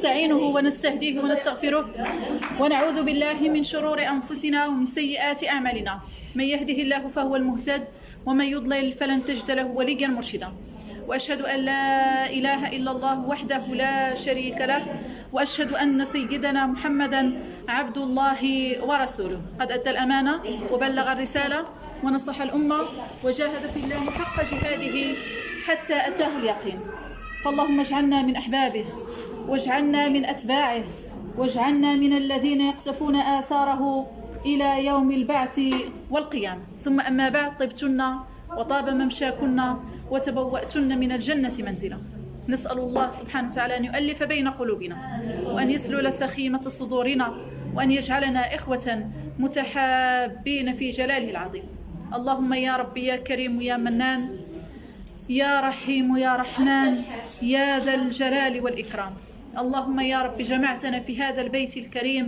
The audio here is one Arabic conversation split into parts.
ونستعينه ونستهديه ونستغفره ونعوذ بالله من شرور أنفسنا ومن سيئات أعمالنا. من يهده الله فهو المهتد ومن يضلل فلن تجد له وليا مرشدا. وأشهد أن لا إله إلا الله وحده لا شريك له، وأشهد أن سيدنا محمدا عبد الله ورسوله. قد أدى الأمانة وبلغ الرسالة ونصح الأمة وجاهد في الله حق جهاده حتى أتاه اليقين. فاللهم اجعلنا من أحبابه، واجعلنا من أتباعه، واجعلنا من الذين يقتفون آثاره إلى يوم البعث والقيامة. ثم أما بعد، طبتن وطاب ممشاكن وتبوأتن من الجنة منزلا. نسأل الله سبحانه وتعالى أن يؤلف بين قلوبنا، وأن يسلل سخيمة صدورنا، وأن يجعلنا إخوة متحابين في جلاله العظيم. اللهم يا ربي يا كريم يا منان يا رحيم يا رحمن يا ذا الجلال والإكرام. اللهم يا رب جمعتنا في هذا البيت الكريم،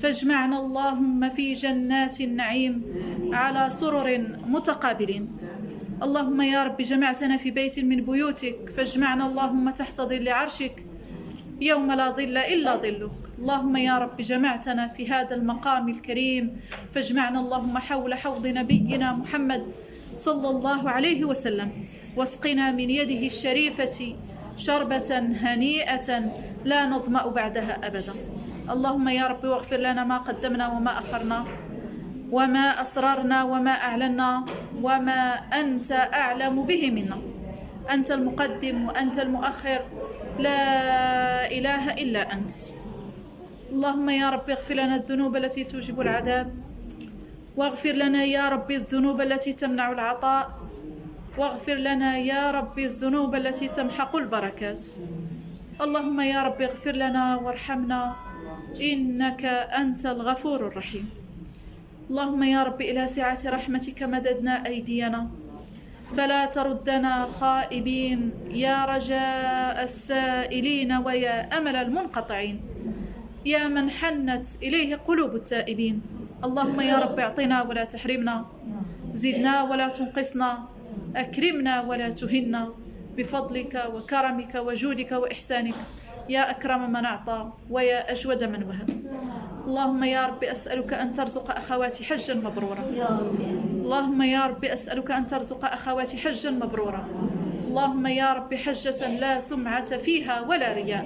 فاجمعنا اللهم في جنات النعيم على سرر متقابلين. اللهم يا رب جمعتنا في بيت من بيوتك، فاجمعنا اللهم تحت ظل عرشك يوم لا ظل إلا ظلك. اللهم يا رب جمعتنا في هذا المقام الكريم، فاجمعنا اللهم حول حوض نبينا محمد صلى الله عليه وسلم، واسقنا من يده الشريفة شربة هنيئة لا نظمأ بعدها أبدا. اللهم يا رب واغفر لنا ما قدمنا وما أخرنا، وما أسررنا وما أعلنا، وما أنت أعلم به منا. أنت المقدم وأنت المؤخر، لا إله إلا أنت. اللهم يا رب اغفر لنا الذنوب التي توجب العذاب، واغفر لنا يا رب الذنوب التي تمنع العطاء، واغفر لنا يا رب الذنوب التي تمحق البركات. اللهم يا رب اغفر لنا وارحمنا، إنك أنت الغفور الرحيم. اللهم يا رب إلى سعة رحمتك مددنا أيدينا، فلا تردنا خائبين، يا رجاء السائلين ويا أمل المنقطعين، يا من حنت إليه قلوب التائبين. اللهم يا رب اعطنا ولا تحرمنا، زدنا ولا تنقصنا، أكرمنا ولا تهنا، بفضلك وكرمك وجودك وإحسانك، يا أكرم من أعطى ويا أجود من وهب. اللهم يا رب أسألك أن ترزق أخواتي حجا مبرورا. اللهم يا رب أسألك أن ترزق أخواتي حجا مبرورا. اللهم يا رب حجة لا سمعة فيها ولا رياء.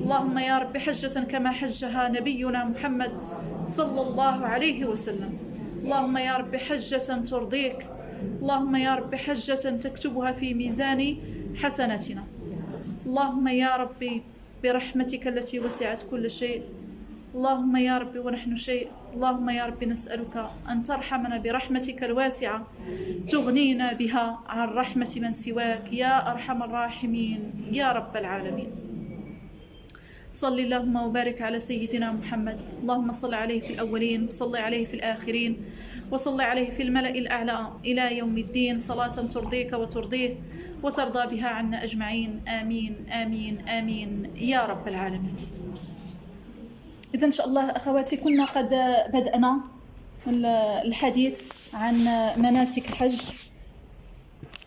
اللهم يا رب حجة كما حجها نبينا محمد صلى الله عليه وسلم. اللهم يا رب حجة ترضيك. اللهم يا رب حجة تكتبها في ميزان حسناتنا. اللهم يا رب برحمتك التي وسعت كل شيء، اللهم يا رب ونحن شيء، اللهم يا رب نسألك أن ترحمنا برحمتك الواسعة تغنينا بها عن رحمة من سواك يا أرحم الراحمين يا رب العالمين. صل اللهم وبارك على سيدنا محمد. اللهم صل عليه في الأولين، وصل عليه في الآخرين، وصل عليه في الملأ الأعلى إلى يوم الدين، صلاة ترضيك وترضيه وترضى بها عنا أجمعين. آمين آمين آمين يا رب العالمين. إذا إن شاء الله أخواتي، كنا قد بدأنا الحديث عن مناسك الحج،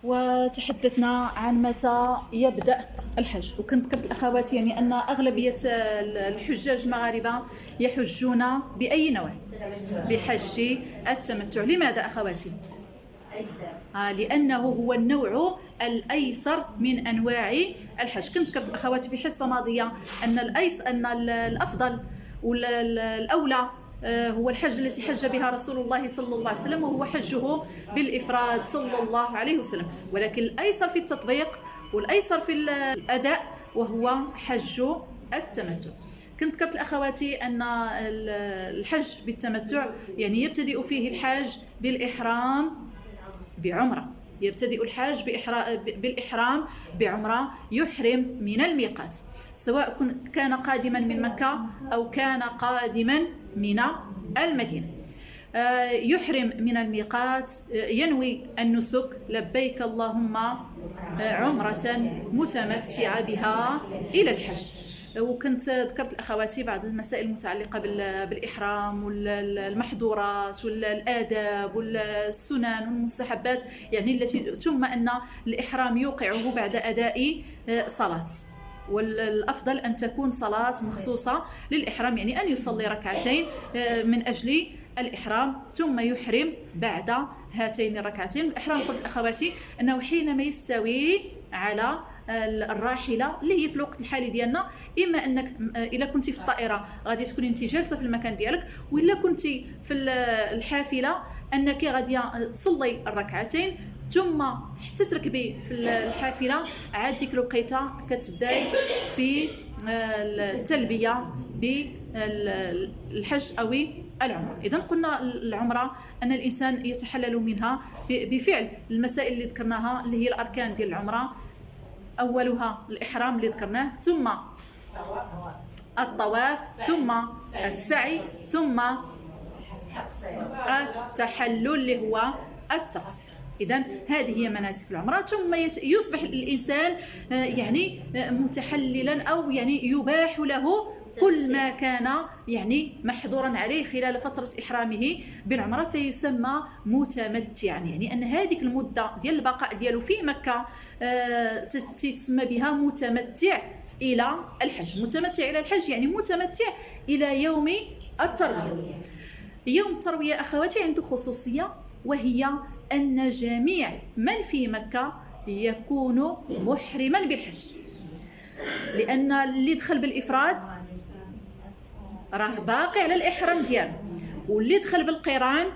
وتحدثنا عن متى يبدأ الحج. وكنت ذكرت أخواتي يعني أن أغلبية الحجاج المغاربة يحجون بأي نوع؟ بحج التمتع. لماذا أخواتي؟ لأنه هو النوع الأيسر من أنواع الحج. كنت ذكرت أخواتي في حصة ماضية أن الأفضل والأولى هو الحج التي حج بها رسول الله صلى الله عليه وسلم، وهو حجه بالإفراد صلى الله عليه وسلم. ولكن الأيسر في التطبيق والأيسر في الأداء وهو حج التمتع. كنت ذكرت الأخواتي أن الحج بالتمتع يعني يبتدئ فيه الحاج بالإحرام بعمرة. يبتدئ الحاج بالإحرام بعمرة، يحرم من الميقات، سواء كان قادما من مكة أو كان قادما من المدينة. يحرم من الميقات، ينوي النسك، لبيك اللهم عمرة متمتعة بها إلى الحج. وكنت ذكرت الأخواتي بعض المسائل المتعلقة بالإحرام والمحظورات والآداب والسنن والمستحبات، يعني التي ثم أن الإحرام يوقعه بعد أداء صلاة. والافضل ان تكون صلاه مخصوصه للاحرام، يعني ان يصلي ركعتين من اجل الإحرام ثم يحرم بعد هاتين الركعتين. الإحرام قلت أخواتي أنه حينما يستوي على الراحلة اللي هي في الوقت الحالي ديالنا، إما أنك إلا كنت في الطائرة غادي تكوني أنت جالسة في المكان ديالك، وإلا كنت في الحافلة أنك غادي تصلي الركعتين ثم حتى تركبي في الحافلة عاد ديك الوقيته كتبداي في التلبية بالحج أو العمرة. إذا قلنا العمرة أن الإنسان يتحلل منها بفعل المسائل اللي ذكرناها اللي هي الأركان ديال العمرة، أولها الإحرام اللي ذكرناه، ثم الطواف، ثم السعي، ثم التحلل اللي هو التقصير. إذن هذه هي مناسك العمرة. ثم يصبح الإنسان يعني متحللا، أو يعني يباح له كل ما كان يعني محظورا عليه خلال فترة إحرامه بالعمرة، فيسمى متمتعا، يعني أن هذه المدة ديال البقاء ديالو في مكة تسمى بها متمتع إلى الحج. متمتع إلى الحج يعني متمتع إلى يوم التروية. يوم التروية أخواتي عنده خصوصية، وهي أن جميع من في مكة يكون محرما بالحج، لأن اللي دخل بالإفراد راه باقي على الإحرام ديالو، واللي دخل بالقران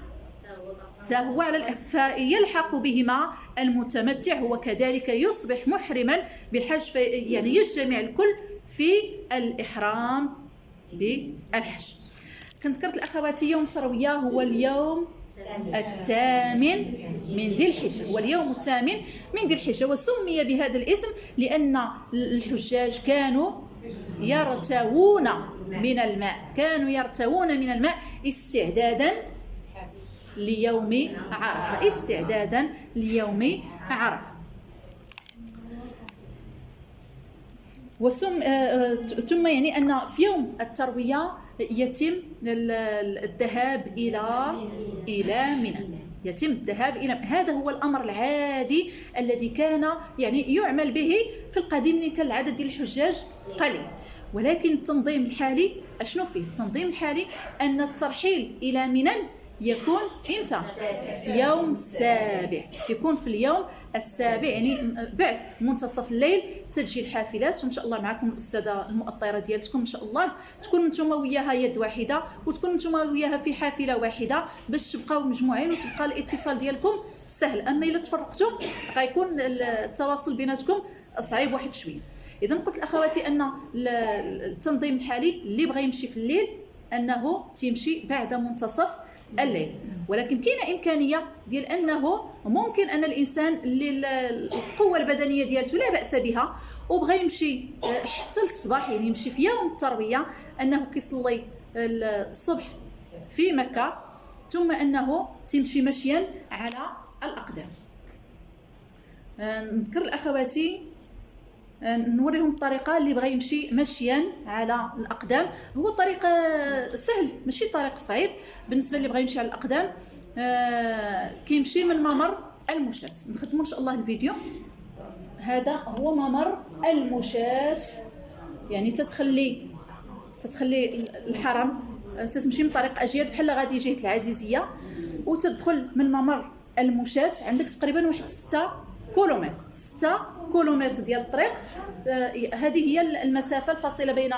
حتى هو على فيلحق بهما المتمتع، هو كذلك يصبح محرما بالحج، يعني يجتمع الكل في الإحرام بالحج. كنت ذكرت الأخواتي يوم التروية هو اليوم الثامن من ذي الحجة، هو اليوم الثامن من ذي الحجة، وسمي بهذا الاسم لأن الحجاج كانوا يرتوون من الماء، كانوا يرتوون من الماء استعدادا ليوم عرفة، استعدادا ليوم عرفة. ثم يعني أن في يوم التروية يتم الذهاب إلى منى، يتم الذهاب إلى هذا هو الأمر العادي الذي كان يعني يعمل به في القديم، اللي كان العدد ديال الحجاج قليل. ولكن التنظيم الحالي أشنو فيه؟ التنظيم الحالي أن الترحيل إلى منى يكون إمتى؟ يوم السابع، تكون في اليوم السابع، يعني بعد منتصف الليل تجي الحافلات، وإن شاء الله معكم الأستاذة المؤطرة ديالتكم إن شاء الله تكون نتوما وياها يد واحدة، وتكون نتوما وياها في حافلة واحدة باش تبقاو مجموعين وتبقى الاتصال ديالكم سهل. أما إلا تفرقتم غيكون التواصل بيناتكم صعيب واحد شوية. إذا قلت لأخواتي أن التنظيم الحالي اللي بغى يمشي في الليل أنه تيمشي بعد منتصف الليل، ولكن كاينه امكانيه ديال انه ممكن ان الانسان اللي القوه البدنيه ديالته لا باس بها وبغى يمشي حتى للصباح، يعني يمشي في يوم الترويه، انه كيصلي الصبح في مكه ثم انه تمشي مشيا على الاقدام. نذكر الاخواتي نوريهم الطريقه اللي بغى يمشي مشيا على الاقدام، هو طريق سهل ماشي طريق صعيب بالنسبه اللي بغى يمشي على الاقدام. كيمشي من ممر المشاة، نخدموا ان شاء الله الفيديو. هذا هو ممر المشاة، يعني تتخلي الحرم، تتمشي من طريق اجياد بحال غادي جهه العزيزيه، وتدخل من ممر المشاة عندك تقريبا واحد 6 كيلومتر ديال الطريق. هذه هي المسافه الفاصله بين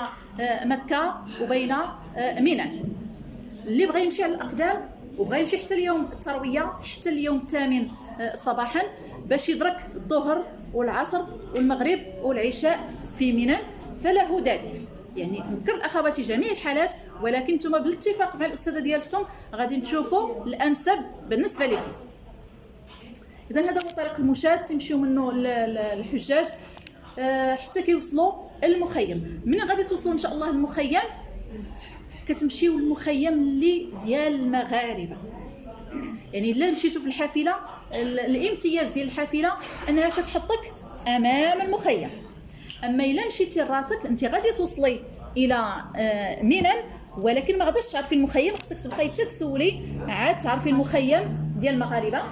مكه وبين منى. اللي بغى يمشي على الاقدام وبغى يمشي حتى اليوم الترويه، حتى اليوم الثامن صباحا، باش يدرك الظهر والعصر والمغرب والعشاء في منى، فله ذلك. يعني نذكر الاخوات جميع الحالات، ولكن نتوما بالاتفاق مع الاستاذه ديالتكم غادي تشوفوا الانسب بالنسبه لكم. إذا هذا هو طريق المشاة، تمشيو منه الحجاج حتى كيوصلوا المخيم. من غادي توصلوا ان شاء الله المخيم كتمشيو المخيم اللي ديال المغاربه، يعني الا مشيتوا في الحافله الامتياز ديال الحافله انها كتحطك امام المخيم. اما الا مشيتي لراسك انت غادي توصلي الى منى، ولكن ما غاديش تعرفي المخيم، خصك تبقاي حتى تسولي عاد تعرفي المخيم ديال المغاربه.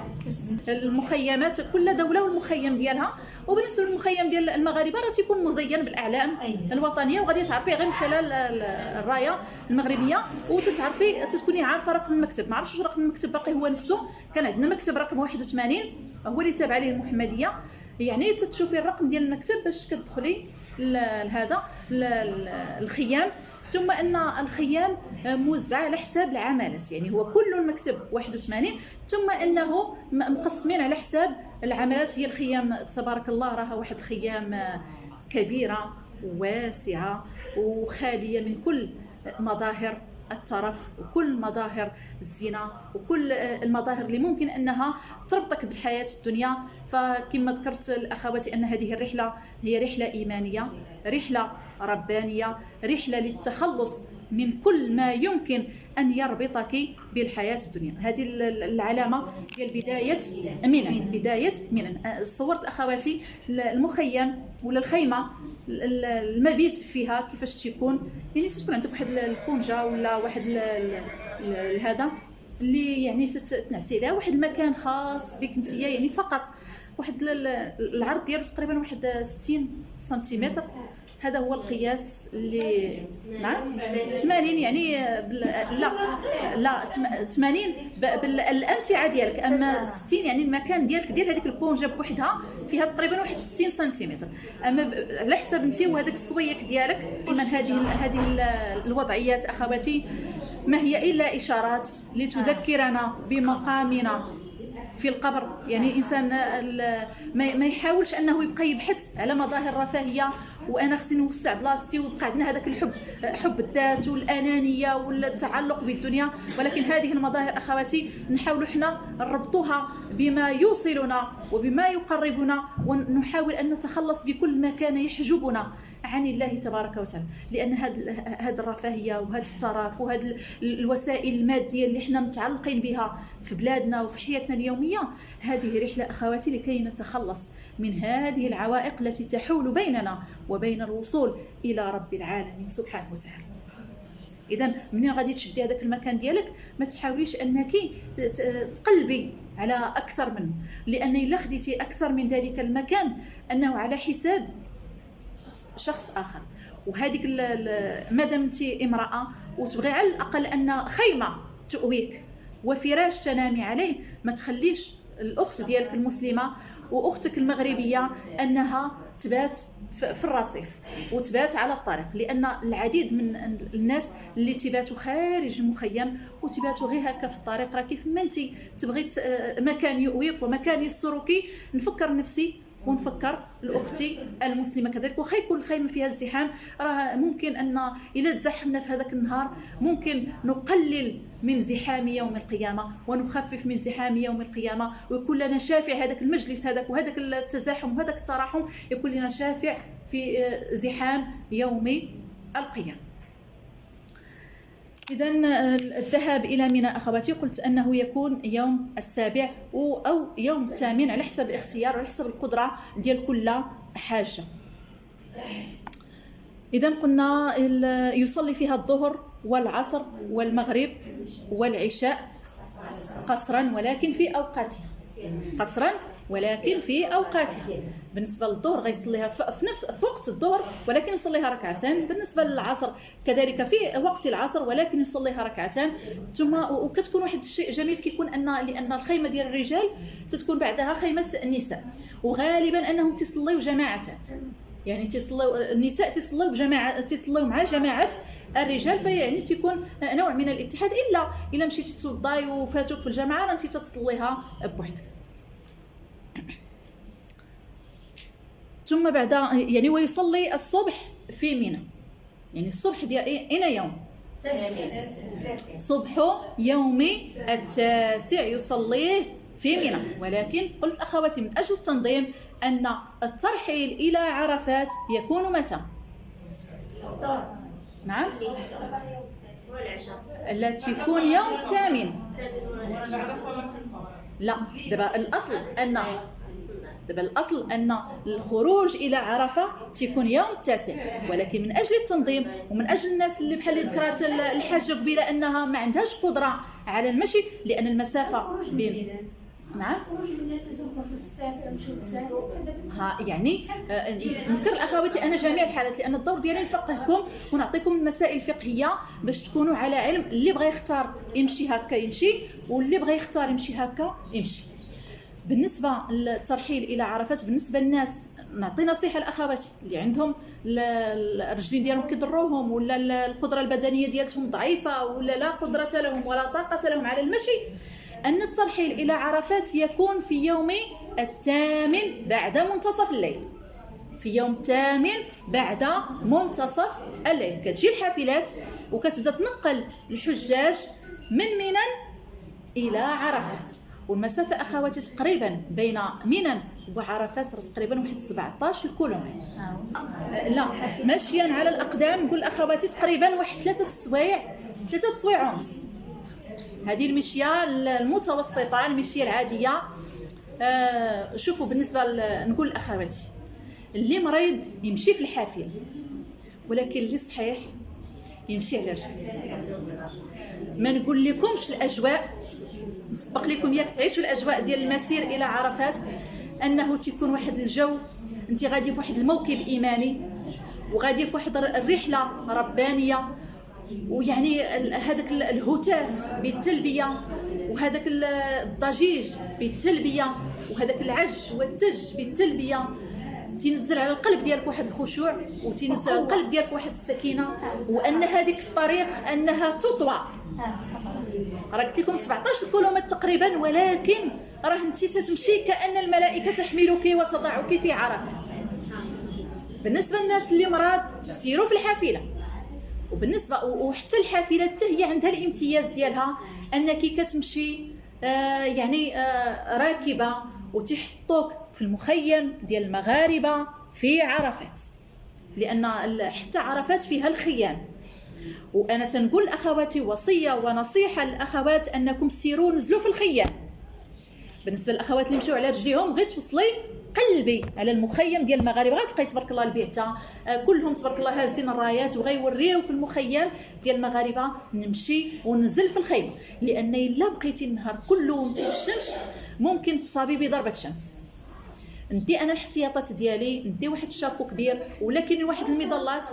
المخيمات كل دوله والمخيم ديالها، وبالنسبه للمخيم ديال المغاربه راه تيكون مزين بالاعلام الوطنيه، وغادي تعرفيه غير من خلال الرايه المغربيه، وتتعرفي تكوني عارفه رقم المكتب. ما عرفتش رقم المكتب باقي هو نفسه. كان عندنا مكتب رقم 81 هو اللي تابع عليه المحمديه، يعني تتشوفي الرقم ديال المكتب باش كتدخلي لهذا الخيام. ثم ان الخيام موزعه على حساب العمالات، يعني هو كل المكتب 81، ثم انه مقسمين على حساب العمالات. هي الخيام تبارك الله راها واحد الخيام كبيره واسعه وخاليه من كل مظاهر الترف وكل مظاهر الزنا وكل المظاهر اللي ممكن انها تربطك بالحياه الدنيا. فكما ذكرت الاخواتي ان هذه الرحله هي رحله ايمانيه، رحله ربانيه، رحله للتخلص من كل ما يمكن ان يربطك بالحياه الدنيا. هذه العلامه ديال بدايه منن. صورت اخواتي المخيم ولا الخيمه المبيت فيها كيفاش تيكون، يعني تكون عندك واحد الكونجه ولا واحد هذا اللي يعني تنعسي لها، واحد المكان خاص بك انت، يعني فقط واحد العرض ديالو تقريبا واحد 60 سنتيمتر. هذا هو القياس اللي نعم 80 يعني لا 80 بالامتعه ديالك، اما 60 يعني المكان ديالك ديال هذيك البونجه بوحدها فيها تقريبا واحد 60 سنتيمتر، اما على حساب انت وهذاك الصويك ديالك. من هذه الوضعيات اخواتي ما هي الا اشارات لتذكرنا بمقامنا في القبر. يعني الانسان ما يحاولش انه يبقى يبحث على مظاهر رفاهيه، وانا خصني نوسع بلاصتي ويبقى عندنا هذاك حب الذات والانانيه والتعلق بالدنيا. ولكن هذه المظاهر اخواتي نحاول حنا نربطوها بما يوصلنا وبما يقربنا، ونحاول ان نتخلص بكل ما كان يحجبنا عن الله تبارك وتعالى. لان هذه الرفاهيه وهذا الترف وهذه الوسائل الماديه اللي احنا متعلقين بها في بلادنا وفي حياتنا اليوميه، هذه رحله اخواتي لكي نتخلص من هذه العوائق التي تحول بيننا وبين الوصول الى رب العالمين سبحانه وتعالى. اذا منين غادي تشدي هذاك المكان ديالك ما تحاوليش انك تقلبي على اكثر منه، لان الا خديتي اكثر من ذلك المكان انه على حساب شخص اخر. وهذيك مادام انت امراه وتبغي على الاقل ان خيمه تؤويك وفراش تنامي عليه، ما تخليش الاخت ديالك المسلمه واختك المغربيه انها تبات في الرصيف وتبات على الطريق. لان العديد من الناس اللي تباتوا خارج المخيم وتباتوا غير هكا في الطريق، راه كيف ما انت تبغي مكان يؤويك ومكان يسترك، نفكر نفسي ونفكر لاختي المسلمه كذلك. واخا يكون الخيمه فيها الزحام، راه ممكن ان الا تزحمنا في هذاك النهار ممكن نقلل من زحام يوم القيامه ونخفف من زحام يوم القيامه، ويكون لنا شافع هذاك المجلس هذاك وهذاك التزاحم وهذاك التراحم، يكون لنا شافع في زحام يوم القيامه. إذا الذهاب إلى منى أخواتي قلت أنه يكون يوم السابع أو يوم الثامن على حسب الاختيار وعلى حسب القدرة ديال كل حاجة. إذا قلنا يصلي فيها الظهر والعصر والمغرب والعشاء قصرا ولكن في أوقاتها، قصرا ولكن في أوقاتها. بالنسبة للظهر غيصليها في وقت الظهر ولكن يصليها ركعتين، بالنسبة للعصر كذلك في وقت العصر ولكن يصليها ركعتين. ثم وكتكون واحد الشيء جميل كيكون لأن الخيمة ديال الرجال تتكون بعدها خيمة النساء، وغالبا أنهم تيصليو جماعة، يعني النساء تيصليو مع جماعة الرجال، فيعني تيكون نوع من الاتحاد. إلا مشيتي توضاي وفاتوك في الجماعة راه انت تتصليها بوحدك. ثم بعد يعني ويصلي الصبح في منى، يعني الصبح ديال اين يوم صبح يوم التاسع يصليه في منى. ولكن قلت اخواتي من اجل التنظيم ان الترحيل الى عرفات يكون متى؟ نعم التي تكون يوم الثامن. لا دابا الاصل ان دابا الاصل ان الخروج الى عرفه تيكون يوم التاسع، ولكن من اجل التنظيم ومن اجل الناس اللي بحال اللي ذكرات الحاجه قبيله انها ما عندهاش قدره على المشي لان المسافه بين نعم ها يعني نذكر الاخواتي انا جميع الحالات لان الدور ديالي نفقهكم ونعطيكم المسائل الفقهيه باش تكونوا على علم. اللي بغى يختار يمشي هكا يمشي، واللي بغى يختار يمشي هكا يمشي. بالنسبه للترحيل الى عرفات بالنسبه للناس نعطي نصيحه لاخواتي اللي عندهم الرجلين ديالهم كيضروهم ولا القدره البدنيه ديالتهم ضعيفه ولا لا قدره لهم ولا طاقه لهم على المشي، أن الترحيل إلى عرفات يكون في يوم 8 بعد منتصف الليل. في يوم 8 بعد منتصف الليل كتجي الحافلات وكتبدا تنقل الحجاج من منى إلى عرفات، والمسافة أخواتي تقريبا بين منى وعرفات تقريبا واحد 17 كيلومتر. لا ماشيا على الأقدام نقول أخواتي تقريبا واحد 3 تسويع ونص. هذه المشيه المتوسطه، المشيه العاديه. شوفوا بالنسبه نقول لاخواتي اللي مريض يمشي في الحافله، ولكن اللي صحيح يمشي على رجليه. ما نقول لكمش الاجواء، نسبق لكم ياك تعيشوا الاجواء ديال المسير الى عرفات، انه تيكون واحد الجو انت غادي في واحد الموكب ايماني وغادي في واحد الرحله ربانيه، ويعني هذاك الهتاف بالتلبيه وهذاك الضجيج بالتلبيه وهذاك العج والتج بالتلبيه تنزل على القلب ديالك واحد الخشوع وتنزل على القلب ديالك واحد السكينه، وان هذيك الطريق انها تطوى. راه قلت لكم 17 كيلومتر تقريبا، ولكن راه انت تتمشي كأن الملائكه تحملك وتضعك في عرفات. بالنسبه للناس اللي مرض سيروا في الحافله، وبالنسبه وحتى الحافله حتى هي عندها الامتياز ديالها انك كتمشي راكبه وتحطوك في المخيم ديال المغاربه في عرفات، لان حتى عرفات فيها الخيام. وانا تنقول اخواتي وصيه ونصيحه للاخوات انكم سيروا نزلوا في الخيام. بالنسبه للاخوات اللي مشاو على رجليهم غير توصلي قلبي على المخيم ديال المغاربه غتلقاي تبارك الله البعثه كلهم تبارك الله هازين الرايات وغيوريوك المخيم ديال المغاربه. نمشي وننزل في الخيمه، لان الا بقيتي النهار كله وانت في الشمس ممكن تصابي بضربه شمس. ندي انا الاحتياطات ديالي، ندي واحد الشابو كبير، ولكن واحد المظلات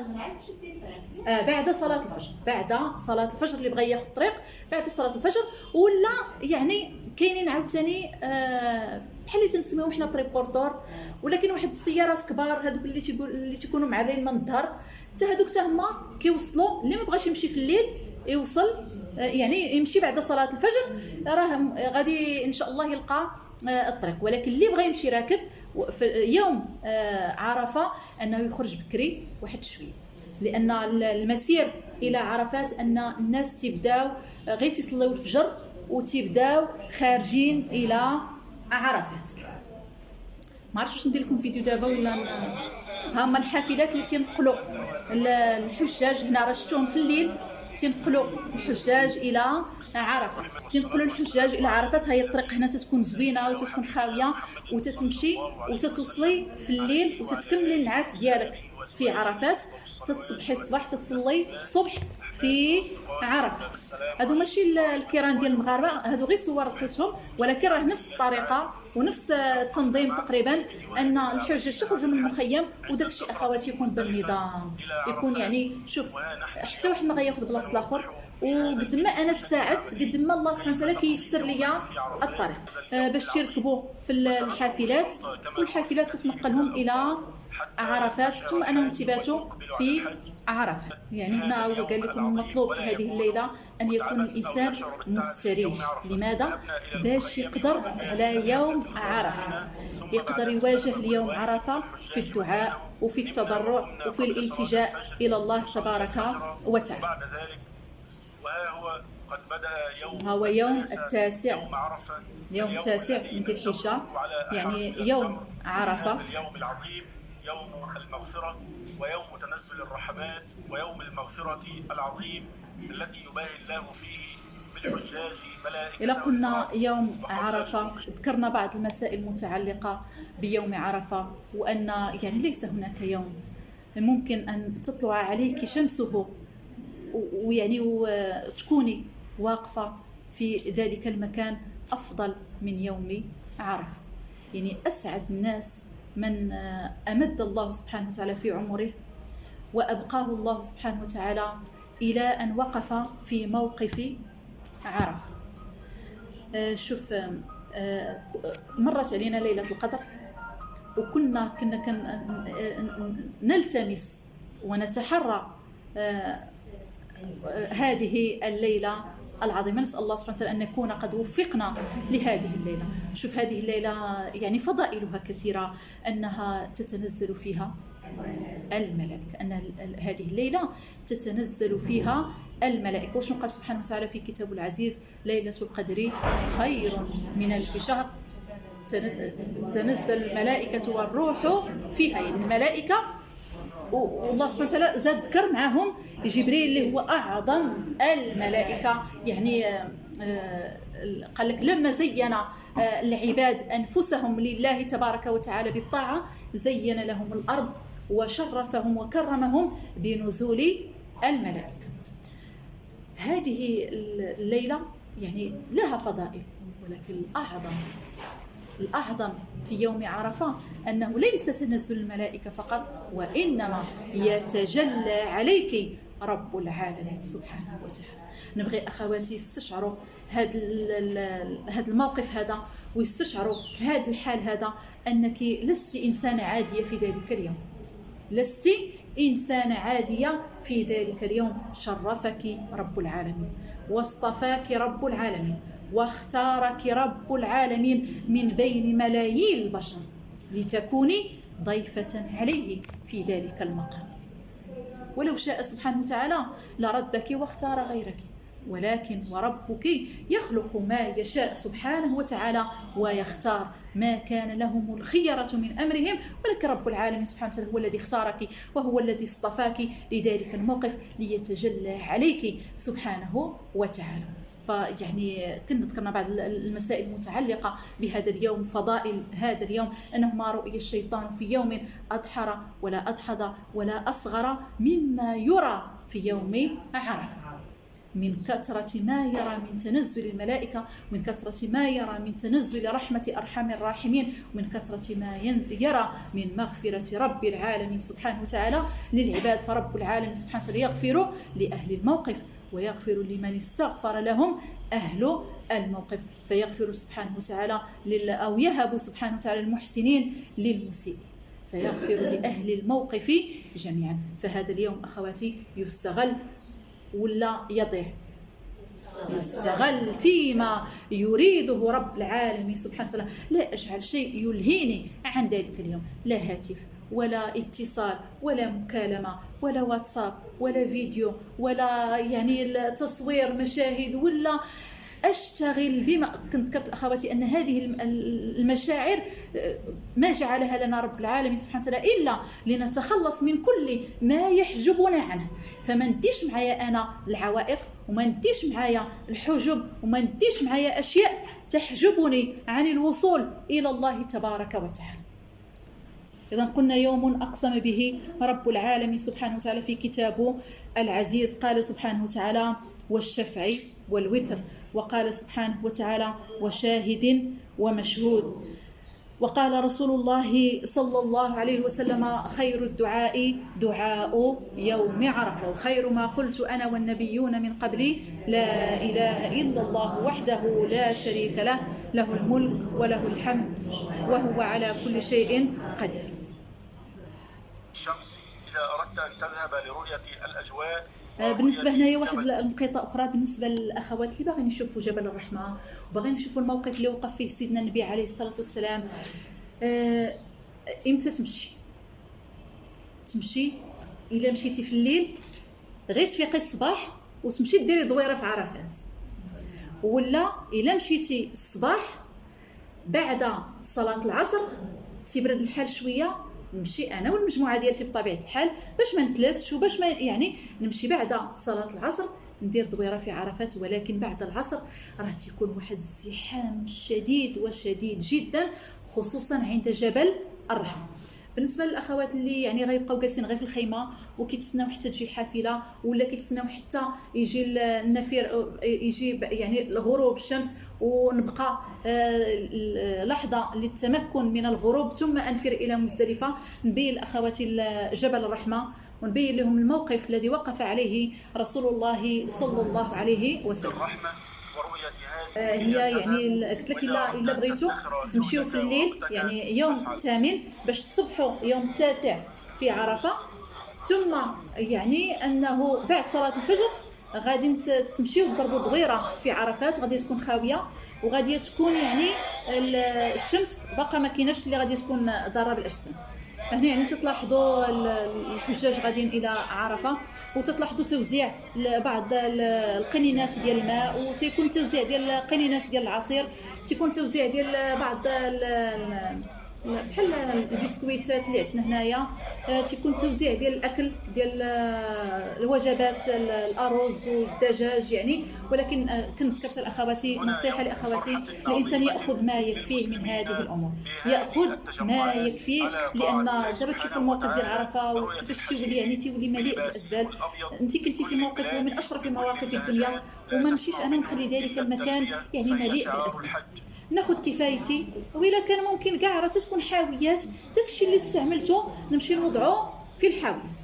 بعد صلاه الفجر. بعد صلاه الفجر اللي بغى ياخذ الطريق بعد صلاه الفجر، ولا يعني كاينين عاوتاني بحال اللي تنسميوهم حنا طريبورتور، ولكن واحد السيارات كبار هذوك اللي تيكونوا معرين من الظهر، حتى هذوك حتى هما كيوصلوا. اللي ما بغاش يمشي في الليل يوصل يعني يمشي بعد صلاه الفجر، راه غادي ان شاء الله يلقى الطريق. ولكن اللي بغى يمشي راكب في يوم عرفه انه يخرج بكري واحد شويه، لان المسير الى عرفات ان الناس تيبداو غير تيصليو الفجر وتيبداو خارجين الى عرفات. ما عرفتش ندير لكم فيديو دابا ولا ها هما الحافلات اللي تينقلوا الحجاج. هنا راه شفتوهم في الليل تنقلوا الحجاج الى عرفات. تنقلوا الحجاج الى عرفات. هاي الطريق هنا تتكون زوينه وتتكون خاويه وتتمشي وتتوصلي في الليل وتتكملي النعاس ديالك في عرفات. تتصبحي الصباح تتصلي الصبح في عرفات. هادو ماشي الكيران ديال المغاربه، هادو غير صور لقيتهم، ولكن راه نفس الطريقه ونفس التنظيم تقريبا، ان الحجاج تخرجوا من المخيم وداكشي اخواتي يكون بالنظام، يكون يعني شوف حتى واحد ما غياخذ بلاصه الاخر، وقد ما انا تساعدت قد ما الله سبحانه وتعالى كيسر ليا الطريق باش تركبوا في الحافلات، والحافلات تتنقلهم الى عرفات ثم انهم تباتوا في عرفات. يعني هنا هو قال لكم المطلوب في هذه الليله ان يكون الانسان مستريح. لماذا؟ باش يقدر على يوم عرفه، يقدر يواجه اليوم عرفه في الدعاء وفي التضرع وفي الالتجاء الى الله تبارك وتعالى. هو يوم التاسع، يوم التاسع من ذي الحجه، يعني يوم عرفه، اليوم العظيم، يوم المغفرة ويوم تنزل الرحمات ويوم المغفرة العظيم الذي يباهي الله فيه بالحجاج ملائكة. إلى قلنا يوم عرفة ذكرنا بعض المسائل المتعلقة بيوم عرفة، وأن يعني ليس هناك يوم ممكن أن تطلع عليك شمسه ويعني وتكوني واقفة في ذلك المكان أفضل من يوم عرفة. يعني أسعد الناس من أمد الله سبحانه وتعالى في عمره وأبقاه الله سبحانه وتعالى إلى أن وقف في موقف عرفة. شوف، مرت علينا ليلة القدر وكنا نلتمس ونتحرى هذه الليلة العظيمة. نسأل الله سبحانه وتعالى أن نكون قد وفقنا لهذه الليلة. شوف، هذه الليلة يعني فضائلها كثيرة، أنها تتنزل فيها الملائكة، أن هذه الليلة تتنزل فيها الملائكة. وشو قال سبحانه وتعالى في كتابه العزيز: ليلة القدر خير من 1000 شهر تنزل الملائكة والروح فيها. يعني الملائكة، والله سبحانه وتعالى زاد ذكر معهم جبريل اللي هو أعظم الملائكة. يعني قال لك لما زين العباد أنفسهم لله تبارك وتعالى بالطاعة زين لهم الأرض وشرفهم وكرمهم بنزول الملائكة. هذه الليلة يعني لها فضائل، ولكن الأعظم في يوم عرفة أنه ليس تنزل الملائكة فقط، وإنما يتجلى عليك رب العالمين سبحانه وتعالى. نبغي أخواتي يستشعروا هذا الموقف هذا، ويستشعروا هذا الحال هذا، أنك لست إنسانة عادية في ذلك اليوم، لست إنسانة عادية في ذلك اليوم. شرفك رب العالمين واصطفاك رب العالمين واختارك رب العالمين من بين ملايين البشر لتكوني ضيفة عليه في ذلك المقام. ولو شاء سبحانه وتعالى لردك واختار غيرك، ولكن وربك يخلق ما يشاء سبحانه وتعالى ويختار ما كان لهم الخيرة من أمرهم، ولكن رب العالمين سبحانه وتعالى هو الذي اختارك وهو الذي اصطفاك لذلك الموقف ليتجلى عليك سبحانه وتعالى. فيعني كنا ذكرنا بعض المسائل المتعلقة بهذا اليوم، فضائل هذا اليوم، أنه ما رؤي الشيطان في يوم أضحر ولا أدحض ولا أصغر مما يرى في يوم عرفة، من كثرة ما يرى من تنزل الملائكة، من كثرة ما يرى من تنزل رحمة أرحم الراحمين، ومن كثرة ما يرى من مغفرة رب العالمين سبحانه وتعالى للعباد. فرب العالمين سبحانه وتعالى يغفر لأهل الموقف ويغفر لمن استغفر لهم أهل الموقف، فيغفر سبحانه وتعالى أو يهب سبحانه وتعالى المحسنين للمسيئين، فيغفر لأهل الموقف جميعا. فهذا اليوم أخواتي يستغل ولا يضيع؟ يستغل فيما يريده رب العالمين سبحانه وتعالى. لا أجعل شيء يلهيني عن ذلك اليوم، لا هاتف ولا اتصال ولا مكالمة ولا واتساب ولا فيديو ولا يعني تصوير مشاهد، ولا أشتغل بما كنت ذكرت أخواتي أن هذه المشاعر ما جعلها لنا رب العالمين سبحانه وتعالى إلا لنتخلص من كل ما يحجبنا عنه. فما نديش معايا أنا العوائق، وما نديش معايا الحجب، وما نديش معايا أشياء تحجبني عن الوصول إلى الله تبارك وتعالى. إذن قلنا يوم أقسم به رب العالمين سبحانه وتعالى في كتابه العزيز. قال سبحانه وتعالى: والشفع والوتر، وقال سبحانه وتعالى: وشاهد ومشهود. وقال رسول الله صلى الله عليه وسلم: خير الدعاء دعاء يوم عرفة، وخير ما قلت أنا والنبيون من قبلي لا إله إلا الله وحده لا شريك له، له الملك وله الحمد وهو على كل شيء قدير. الشمس إذا أردت أن تذهب لرؤية الأجواء. بالنسبه هنايا واحد النقطه اخرى بالنسبه للاخوات اللي باغيين يشوفوا جبل الرحمه وباغيين يشوفوا الموقف اللي وقف فيه سيدنا النبي عليه الصلاه والسلام. امتى تمشي الا مشيتي في الليل غير تفيقي الصباح وتمشي ديري دويره في عرفات، ولا الا مشيتي الصباح بعد صلاه العصر تيبرد الحال شويه نمشي انا والمجموعه ديالتي بطبيعه الحال باش ما نتلفش وباش ما يعني نمشي بعد صلاه العصر ندير دويره في عرفات، ولكن بعد العصر راه تيكون واحد الزحام شديد وشديد جدا، خصوصا عند جبل الرحمه. بالنسبه للاخوات اللي يعني غيبقاو جالسين غير في الخيمه وكيتسناو حتى تجي الحافله، ولا كيتسناو حتى يجي النفير، يجي يعني الغروب الشمس، ونبقى لحظه للتمكن من الغروب ثم انفر الى مزدلفه، نبين لاخواتي جبل الرحمه ونبين لهم الموقف الذي وقف عليه رسول الله صلى الله عليه وسلم. هي يعني قلت لك الا بغيتوا تمشيو في الليل يعني يوم الثامن باش تصبحوا يوم التاسع في عرفه، ثم يعني انه بعد صلاه الفجر غادي تمشيو تضربوا دويره في عرفات، غادي تكون خاويه وغادي تكون يعني الشمس باقا ما كايناش اللي غادي تكون ضاره بالاجسام. هنا يعني تلاحظوا الحجاج غاديين الى عرفه، وتلاحظوا توزيع بعض القنينات ديال الماء، وتيكون توزيع ديال القنينات ديال العصير، تيكون توزيع ديال بعض بحال البسكويتات اللي عندنا هنايا، تيكون توزيع ديال الاكل ديال الوجبات، الارز والدجاج يعني. ولكن كنذكر الاخواتي نصيحه لاخواتي، الانسان ياخذ ما يكفيه من هذه الامور، ياخذ ما يكفيه، لان دابا تشوف الموقف ديال عرفه وكيفاش تيولي يعني تيولي مليء بالاسباب. انت كنتي في موقف من اشرف مواقف الدنيا، وما نمشيش انا نخلي ذلك المكان يعني مليء بالاسباب. ناخذ كفايتي، وإلا كان ممكن كاع راه تكون حاويات، داكشي اللي استعملته نمشي نوضعوه في الحاويات.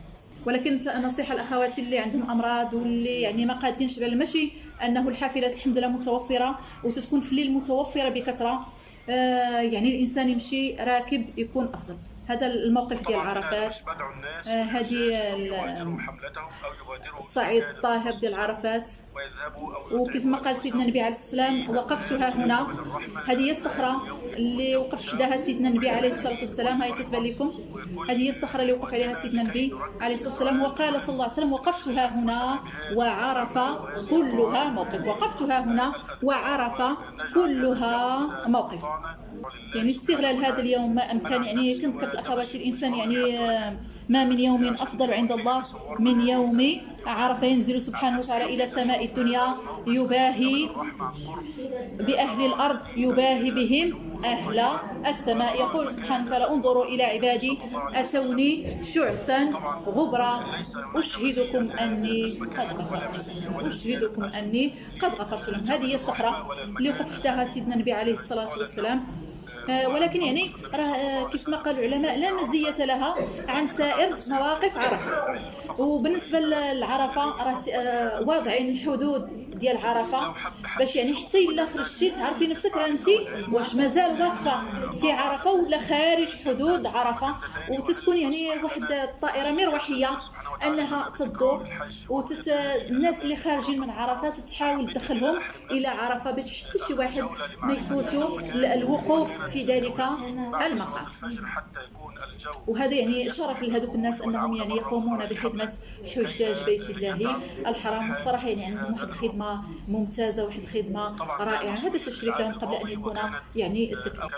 ولكن نصيحه لاخواتي اللي عندهم امراض واللي يعني ما قادرينش على المشي، انه الحافلات الحمد لله متوفره وتتكون في الليل متوفره بكثره، يعني الانسان يمشي راكب يكون افضل. هذا الموقف ديال عرفات، هذه الصعيد الطاهر ديال عرفات. وكيف ما قال سيدنا النبي عليه السلام وقفتها هنا، هذه هي الصخره اللي وقف حداها سيدنا النبي عليه الصلاه والسلام، هاي تتبان لكم، هذه هي الصخره اللي وقف عليها سيدنا النبي عليه الصلاه والسلام، وقال صلى الله عليه وسلم وقفتها هنا وعرفه كلها موقف، وقفتها هنا وعرفه كلها موقف. يعني استغلال هذا اليوم ما امكن. يعني كنت ذكرت اخواتي الانسان يعني ما من يوم افضل عند الله من يوم عرفه، ينزل سبحانه وتعالى الى سماء الدنيا يباهي باهل الارض، يباهي بهم اهل السماء، يقول سبحانه وتعالى انظروا الى عبادي اتوني شعثا غبرا اشهدكم اني قد غفرت لهم، اشهدكم اني قد غفرت لهم. هذه هي الصخره اللي وقف حداها سيدنا النبي عليه الصلاه والسلام. ولكن يعني راه كيف ما قال العلماء لا مزية لها عن سائر مواقف عرفة. وبالنسبة للعرفة راه واضعين الحدود ديال عرفة باش يعني حتى إلا خرجتي تعرفي نفسك راه انت واش مازال واقفة في عرفة ولا خارج حدود عرفة، وتتكون يعني واحد الطائرة مروحية انها تدور الناس اللي خارجين من عرفة تحاول تدخلهم الى عرفة باش حتى شي واحد ما يفوتوا الوقوف في ذلك المقام. وهذا يعني شرف لهذوك الناس انهم يعني يقومون بخدمه حجاج بيت الله الحرام، والصراحه يعني عندهم واحد الخدمه ممتازه، واحد الخدمه رائعه، هذا تشريف لهم قبل ان يكون يعني تكليف.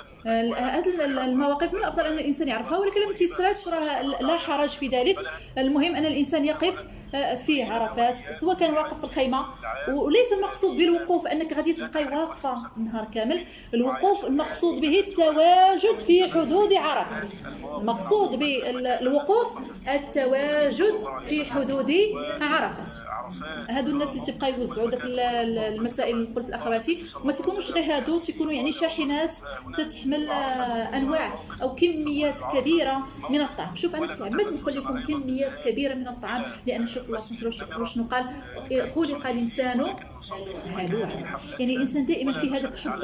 هذه المواقف من الافضل ان الانسان يعرفها، ولكن لما تيسراتش راه لا حرج في ذلك. المهم ان الانسان يقف في عرفات سواء كان واقف في الخيمه، وليس المقصود بالوقوف انك غادي تبقاي واقفه النهار كامل، الوقوف المقصود به التواجد في حدود عرفات، المقصود بالوقوف التواجد في حدود عرفات. هادو الناس اللي تبقى يوزعوا داك المسائل اللي قلت لاخواتي وما تكونوش غير هادو، تكونوا يعني شاحنات تتحمل انواع او كميات كبيره من الطعام. شوف انا تعمد نقول لكم كميات كبيره من الطعام، لان شوف الله سبحانه وتعالى شنو قال، خلق الانسان هلوعا. يعني الانسان دائما في هذاك حب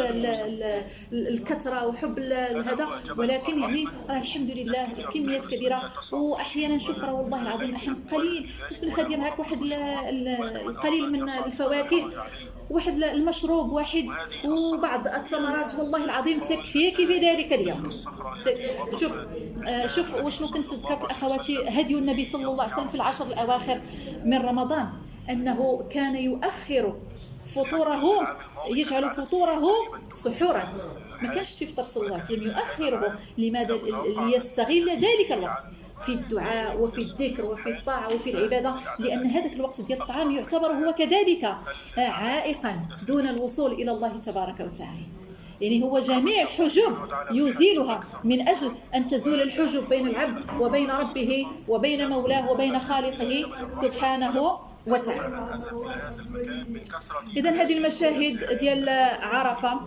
الكثره وحب هذا، ولكن يعني راه الحمد لله الكميات كبيره. واحيانا نشوف راه والله العظيم احيانا قليل تكون خاديه معك واحد القليل من الفواكه، واحد المشروب واحد وبعض التمرات، والله العظيم تكفيك في ذلك اليوم. شوف وشنو كنت ذكرت اخواتي، هدي النبي صلى الله عليه وسلم في العشر الاواخر من رمضان انه كان يؤخر فطوره، يجعل فطوره سحورا، ما كانش تفطر صلى الله عليه وسلم، يؤخره. لماذا؟ ليستغل ذلك الوقت. في الدعاء وفي الذكر وفي الطاعة وفي العبادة، لأن هذاك الوقت ديال الطعام يعتبر هو كذلك عائقا دون الوصول إلى الله تبارك وتعالى. يعني هو جميع الحجب يزيلها من أجل أن تزول الحجب بين العبد وبين ربه وبين مولاه وبين خالقه سبحانه وتعالى. إذن هذه المشاهد ديال عرفة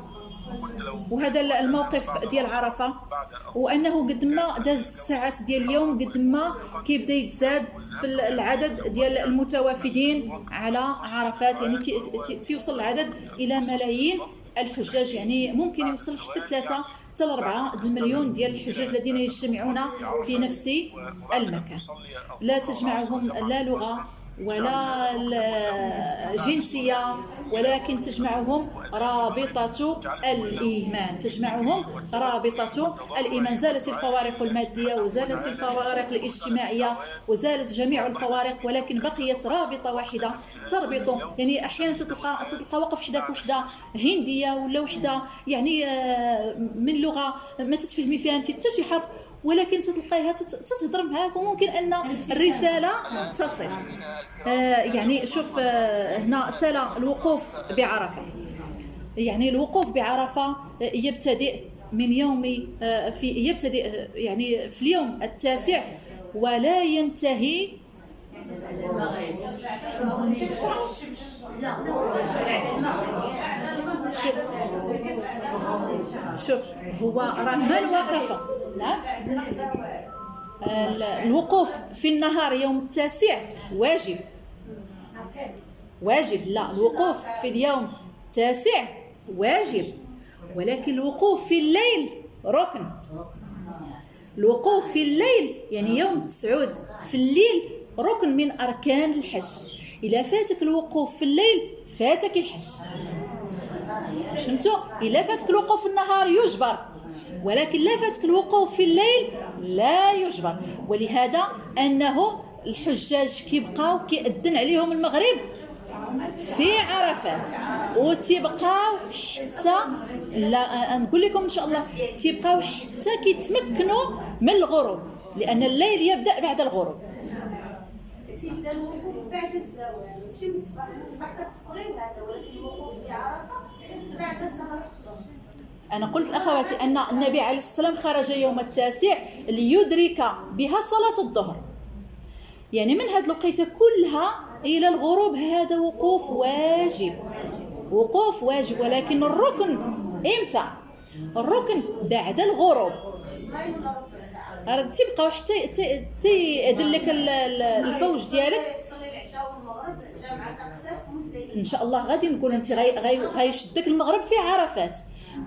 وهذا الموقف ديال عرفة، وأنه قد ما دازت الساعات ديال اليوم قد ما كيبدا يتزاد في العدد ديال المتوافدين على عرفات، يعني تيوصل العدد إلى ملايين الحجاج، يعني ممكن يوصل حتى 3 حتى 4 المليون ديال الحجاج الذين يجتمعون في نفس المكان. لا تجمعهم لا لغة ولا جنسية، ولكن تجمعهم رابطة الإيمان، تجمعهم رابطة الإيمان. زالت الفوارق المادية وزالت الفوارق الاجتماعية وزالت جميع الفوارق، ولكن بقيت رابطة واحدة تربط. يعني أحيانا تلقى وقف حداك وحدة هندية ولا وحدة يعني من لغة ما تتفهمي فيها انت حتى شي حرف، ولكن تلقايها تتهضر معاك وممكن ان الرساله تصل. يعني شوف هنا سلا الوقوف بعرفه، يعني الوقوف بعرفه يبتدئ من يوم يبتدئ يعني في اليوم 9 ولا ينتهي شوف هو راه من وقف. نعم الوقوف في النهار يوم 9 واجب، لا الوقوف في اليوم 9 واجب، ولكن الوقوف في الليل ركن. الوقوف في الليل يعني يوم 9 في الليل ركن من أركان الحج. إذا فاتك الوقوف في الليل فاتك الحج. فهمتوا؟ إذا فاتك الوقوف في النهار يجبر، ولكن لا فاتك الوقوف في الليل لا يجبر. ولهذا أنه الحجاج كيبقاو كيأذن عليهم المغرب في عرفات وتيبقاو حتى لا نقول لكم ان شاء الله تيبقاو حتى كيتمكنوا من الغروب، لأن الليل يبدأ بعد الغروب. تيبدا الوقوف بعد الزوال، ماشي من الصباح كتقريو هذا، ولكن الوقوف في عرفة بعد صلاة الظهر. أنا قلت أخواتي أن النبي عليه الصلاة والسلام خرج يوم 9 ليدرك بها صلاة الظهر، يعني من هذه الوقيته كلها إلى الغروب هذا وقوف واجب، وقوف واجب. ولكن الركن إمتى؟ الركن بعد الغروب. تبقى حتى يدلك الفوج ديالك ان شاء الله. غادي نقول انت غيشدك المغرب في عرفات،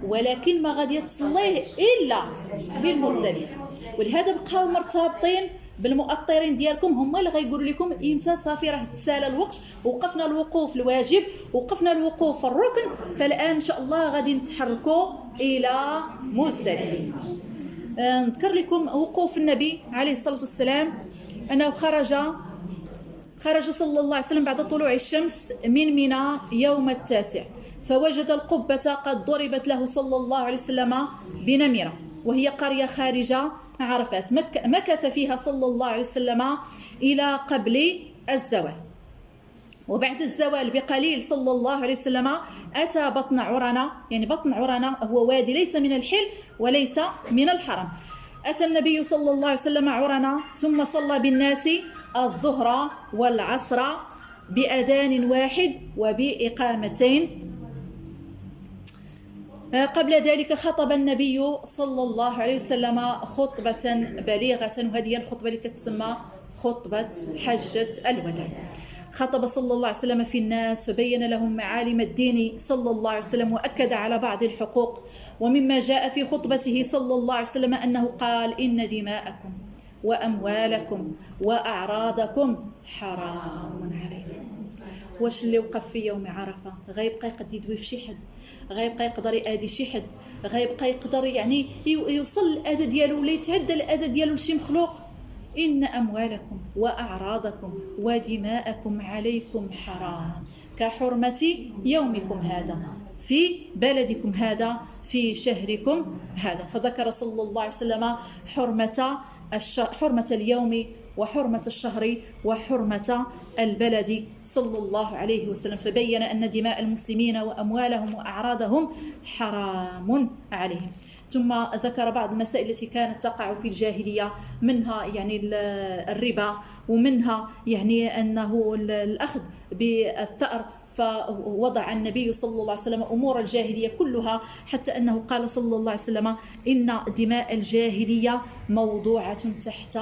ولكن ما غادي تصليه الا في المزدلفه. ولهذا بقاو مرتبطين بالمؤطرين ديالكم، هما اللي غيقولوا لكم امتى صافي راه تسالى الوقت. وقفنا الوقوف الواجب، وقفنا الوقوف الركن، فالان ان شاء الله غادي نتحركوا الى مزدلفه. نذكر لكم وقوف النبي عليه الصلاة والسلام، أنه خرج صلى الله عليه وسلم بعد طلوع الشمس من منى يوم 9، فوجد القبة قد ضربت له صلى الله عليه وسلم بنمرة، وهي قرية خارج عرفات. مكث فيها صلى الله عليه وسلم إلى قبل الزوال. وبعد الزوال بقليل صلى الله عليه وسلم أتى بطن عرنة، يعني بطن عرنة هو وادي ليس من الحل وليس من الحرم. أتى النبي صلى الله عليه وسلم عرنة، ثم صلى بالناس الظهر والعصر بأذان واحد وبإقامتين. قبل ذلك خطب النبي صلى الله عليه وسلم خطبة بليغة، وهذه الخطبة اللي كتسمى خطبة حجة الوداع. خطب صلى الله عليه وسلم في الناس فبين لهم معالم الدين صلى الله عليه وسلم، وأكد على بعض الحقوق. ومما جاء في خطبته صلى الله عليه وسلم أنه قال: إن دماءكم وأموالكم وأعراضكم حرام عليكم. واش اللي وقف في يوم عرفة غيبقى يقد يدوي في شي حد، غيبقى يقدر يأذي شي حد، غيبقى يقدر يعني يوصل الأذى ديالو ولا يتعدى الأذى ديالو لشي مخلوق؟ إن أموالكم وأعراضكم ودماءكم عليكم حرام كحرمة يومكم هذا. في بلدكم هذا في شهركم هذا. فذكر صلى الله عليه وسلم حرمة اليوم وحرمة الشهر وحرمة البلد صلى الله عليه وسلم، فبين أن دماء المسلمين وأموالهم وأعراضهم حرام عليهم. ثم ذكر بعض المسائل التي كانت تقع في الجاهلية، منها يعني الربا، ومنها يعني أنه الأخذ بالثأر. فوضع النبي صلى الله عليه وسلم أمور الجاهلية كلها، حتى أنه قال صلى الله عليه وسلم إن دماء الجاهلية موضوعة تحت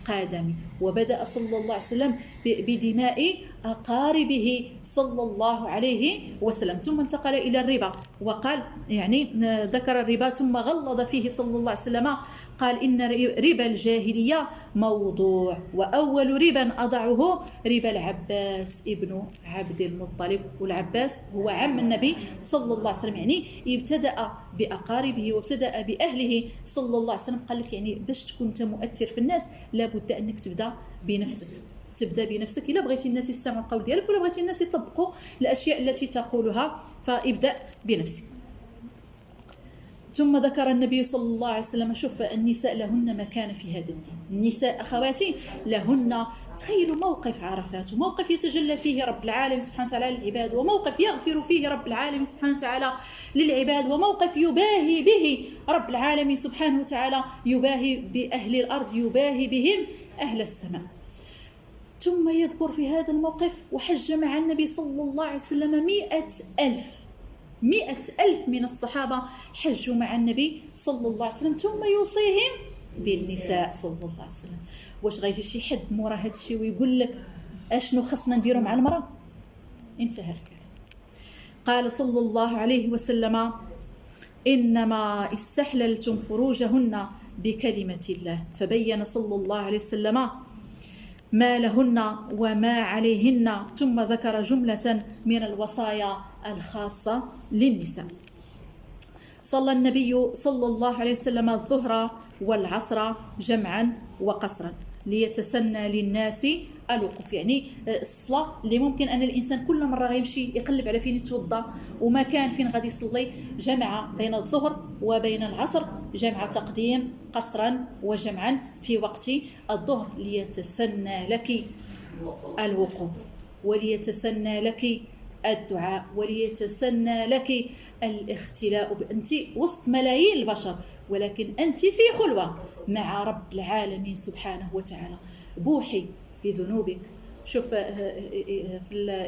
قدمي. وبدأ صلى الله عليه وسلم بدماء أقاربه صلى الله عليه وسلم، ثم انتقل إلى الربا وقال يعني ذكر الربا، ثم غلظ فيه صلى الله عليه وسلم قال إن ربا الجاهلية موضوع، وأول ربا أضعه ربا العباس ابن عبد المطلب، والعباس هو عم النبي صلى الله عليه وسلم. يعني ابتدأ بأقاربه وابتدأ بأهله صلى الله عليه وسلم. قال لك يعني باش تكون انت مؤثر في الناس لابد أنك تبدأ بنفسك، تبدا بنفسك. الا بغيتي الناس يستمعوا القول ديالك ولا بغيتي الناس يطبقوا الاشياء التي تقولها فابدا بنفسك. ثم ذكر النبي صلى الله عليه وسلم شوف النساء لهن مكان في هذا الدين. النساء اخواتي لهن، تخيلوا موقف عرفات، وموقف يتجلى فيه رب العالمين سبحانه وتعالى للعباد، وموقف يغفر فيه رب العالمين سبحانه وتعالى للعباد، وموقف يباهي به رب العالمين سبحانه وتعالى، يباهي بأهل الأرض، يباهي بهم أهل السماء. ثم يذكر في هذا الموقف وحج مع النبي صلى الله عليه وسلم 100,000 من الصحابة حجوا مع النبي صلى الله عليه وسلم، ثم يوصيهم بالنساء صلى الله عليه وسلم. واش غيجي شي حد مورا هذا الشيء ويقول لك اشنو خصنا نديروا مع المرأة؟ انتهى الكلام. قال صلى الله عليه وسلم إنما استحللتم فروجهن بكلمة الله، فبين صلى الله عليه وسلم ما لهن وما عليهن، ثم ذكر جملة من الوصايا الخاصة للنساء. صلى النبي صلى الله عليه وسلم الظهر والعصر جمعا وقصرا ليتسنى للناس الوقوف. يعني الصلاة اللي ممكن أن الإنسان كل مرة غيمشي يقلب على فين يتوضا وما كان فين غادي يصلي، جمع بين الظهر وبين العصر، جمع تقديم قصرا وجمعا في وقت الظهر، ليتسنى لك الوقوف، وليتسنى لك الدعاء، وليتسنى لك الاختلاء. أنت وسط ملايين البشر، ولكن أنت في خلوة مع رب العالمين سبحانه وتعالى. بوحي بذنوبك. شوف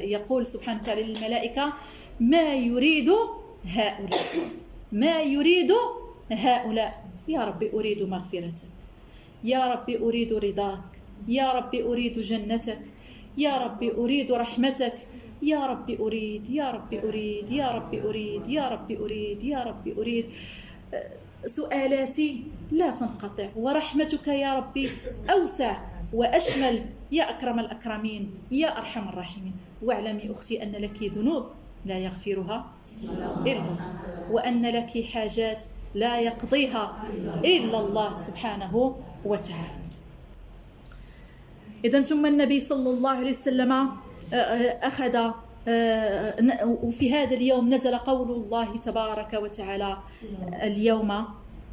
يقول سبحانه وتعالى للملائكة ما يريد هؤلاء يا ربي أريد مغفرتك، يا ربي أريد رضاك، يا ربي أريد جنتك، يا ربي أريد رحمتك، يا ربي أريد، يا ربي أريد، يا ربي أريد، يا ربي أريد، يا ربي أريد. سؤالاتي لا تنقطع، ورحمتك يا ربي أوسع وأشمل يا أكرم الأكرمين يا أرحم الراحمين. واعلمي أختي أن لك ذنوب لا يغفرها إلا الله، وأن لك حاجات لا يقضيها إلا الله سبحانه وتعالى. إذن ثم النبي صلى الله عليه وسلم أخذ، وفي هذا اليوم نزل قول الله تبارك وتعالى اليوم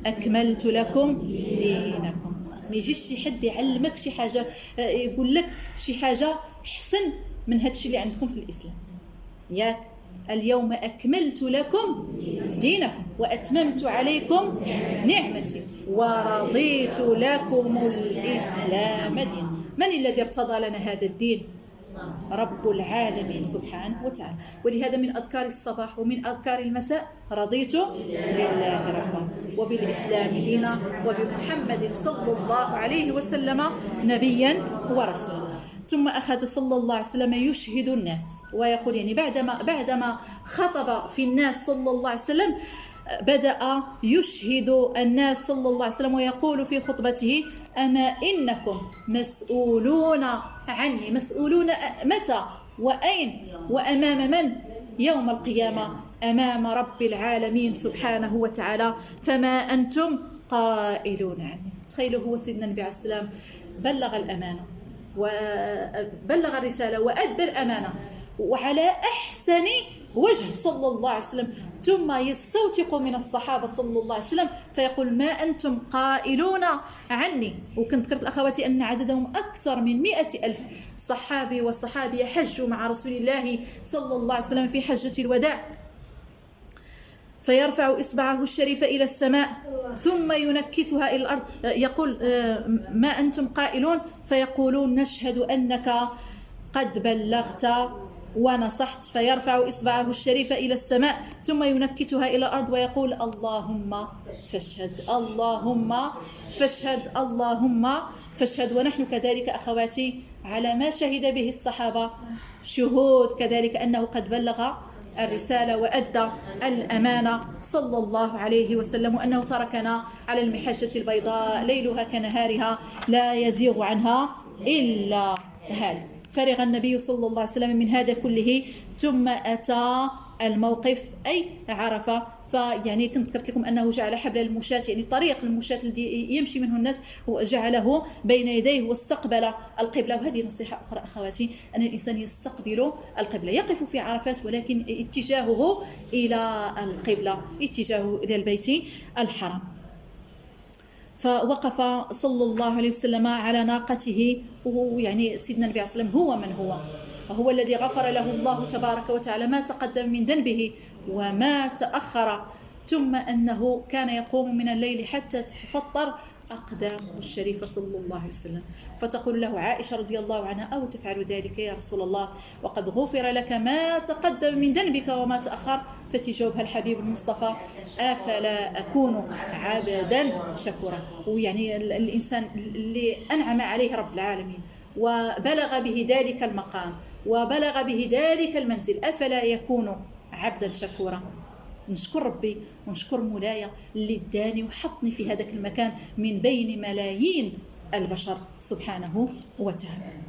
أكملت لكم دينكم. ما يجيش شي حد يعلمك شي حاجة يقول لك شي حاجة حسن من هذا الشيء اللي عندكم في الإسلام. ياك اليوم أكملت لكم دينكم وأتممت عليكم نعمتي ورضيت لكم الإسلام دينا. من الذي ارتضى لنا هذا الدين؟ رب العالمين سبحانه وتعالى. ولهذا من أذكار الصباح ومن أذكار المساء رضيت لله ربا وبالإسلام دينا وبمحمد صلى الله عليه وسلم نبيا ورسولا. ثم أخذ صلى الله عليه وسلم يشهد الناس ويقول، يعني بعدما خطب في الناس صلى الله عليه وسلم بدأ يشهد الناس صلى الله عليه وسلم ويقول في خطبته أما إنكم مسؤولون عني. مسؤولون متى وأين وأمام من؟ يوم القيامة أمام رب العالمين سبحانه وتعالى. فما أنتم قائلون عني. تخيلوا هو سيدنا النبي عليه السلام بلغ الأمانة وبلغ الرسالة وأدى الأمانة وعلى أحسن وجه صلى الله عليه وسلم، ثم يستوثق من الصحابة صلى الله عليه وسلم فيقول ما أنتم قائلون عني. وكنت ذكرت أخواتي أن عددهم أكثر من 100,000 صحابي وصحابية حجوا مع رسول الله صلى الله عليه وسلم في حجة الوداع. فيرفع إصبعه الشريف إلى السماء ثم ينكثها إلى الأرض، يقول ما أنتم قائلون؟ فيقولون نشهد أنك قد بلغت ونصحت. فيرفع إصبعه الشريف إلى السماء ثم ينكتها إلى الأرض ويقول اللهم فاشهد، اللهم فاشهد، اللهم فاشهد. ونحن كذلك أخواتي على ما شهد به الصحابة شهود كذلك أنه قد بلغ الرسالة وأدى الأمانة صلى الله عليه وسلم، وأنه تركنا على المحجة البيضاء ليلها كنهارها لا يزيغ عنها إلا هالك. فرغ النبي صلى الله عليه وسلم من هذا كله ثم أتى الموقف أي عرفة. فيعني كنت ذكرت لكم أنه جعل حبل المشاة، يعني طريق المشاة الذي يمشي منه الناس هو جعله بين يديه واستقبل القبلة. وهذه نصيحة أخرى أخواتي، أن الإنسان يستقبل القبلة، يقف في عرفات ولكن اتجاهه إلى القبلة، اتجاهه إلى البيت الحرام. فوقف صلى الله عليه وسلم على ناقته، وهو يعني سيدنا النبي عليه الصلاة والسلام هو من هو الذي غفر له الله تبارك وتعالى ما تقدم من ذنبه وما تأخر، ثم أنه كان يقوم من الليل حتى تتفطر أقدامه الشريفة صلى الله عليه وسلم. فتقول له عائشة رضي الله عنها أو تفعل ذلك يا رسول الله وقد غفر لك ما تقدم من ذنبك وما تأخر؟ فتجاوبها الحبيب المصطفى أفلا أكون عبدا شكورا. ويعني الإنسان اللي أنعم عليه رب العالمين وبلغ به ذلك المقام وبلغ به ذلك المنزل أفلا يكون عبدا شكورا؟ نشكر ربي ونشكر مولاي اللي اداني وحطني في هذاك المكان من بين ملايين البشر سبحانه وتعالى.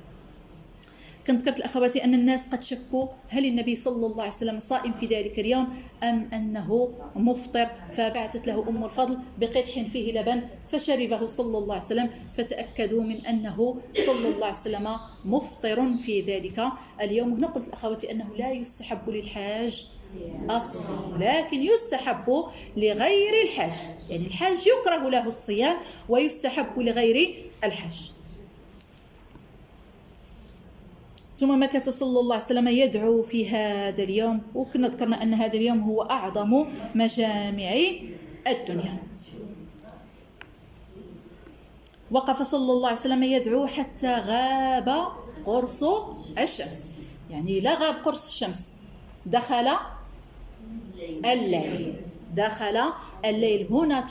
كنت ذكرت الأخواتي أن الناس قد شكوا هل النبي صلى الله عليه وسلم صائم في ذلك اليوم أم أنه مفطر، فبعثت له أم الفضل بقدح فيه لبن فشربه صلى الله عليه وسلم، فتأكدوا من أنه صلى الله عليه وسلم مفطر في ذلك اليوم. هنا قلت الأخواتي أنه لا يستحب للحاج الصيام لكن يستحب لغير الحاج، يعني الحاج يكره له الصيام ويستحب لغير الحاج. ثم مكث صلى الله عليه وسلم يدعو في هذا اليوم، وكنا ذكرنا أن هذا اليوم هو أعظم مجامع الدنيا. وقف صلى الله عليه وسلم يدعو حتى غاب قرص الشمس، يعني لا غاب قرص الشمس، دخل الليل، دخل الليل. هنا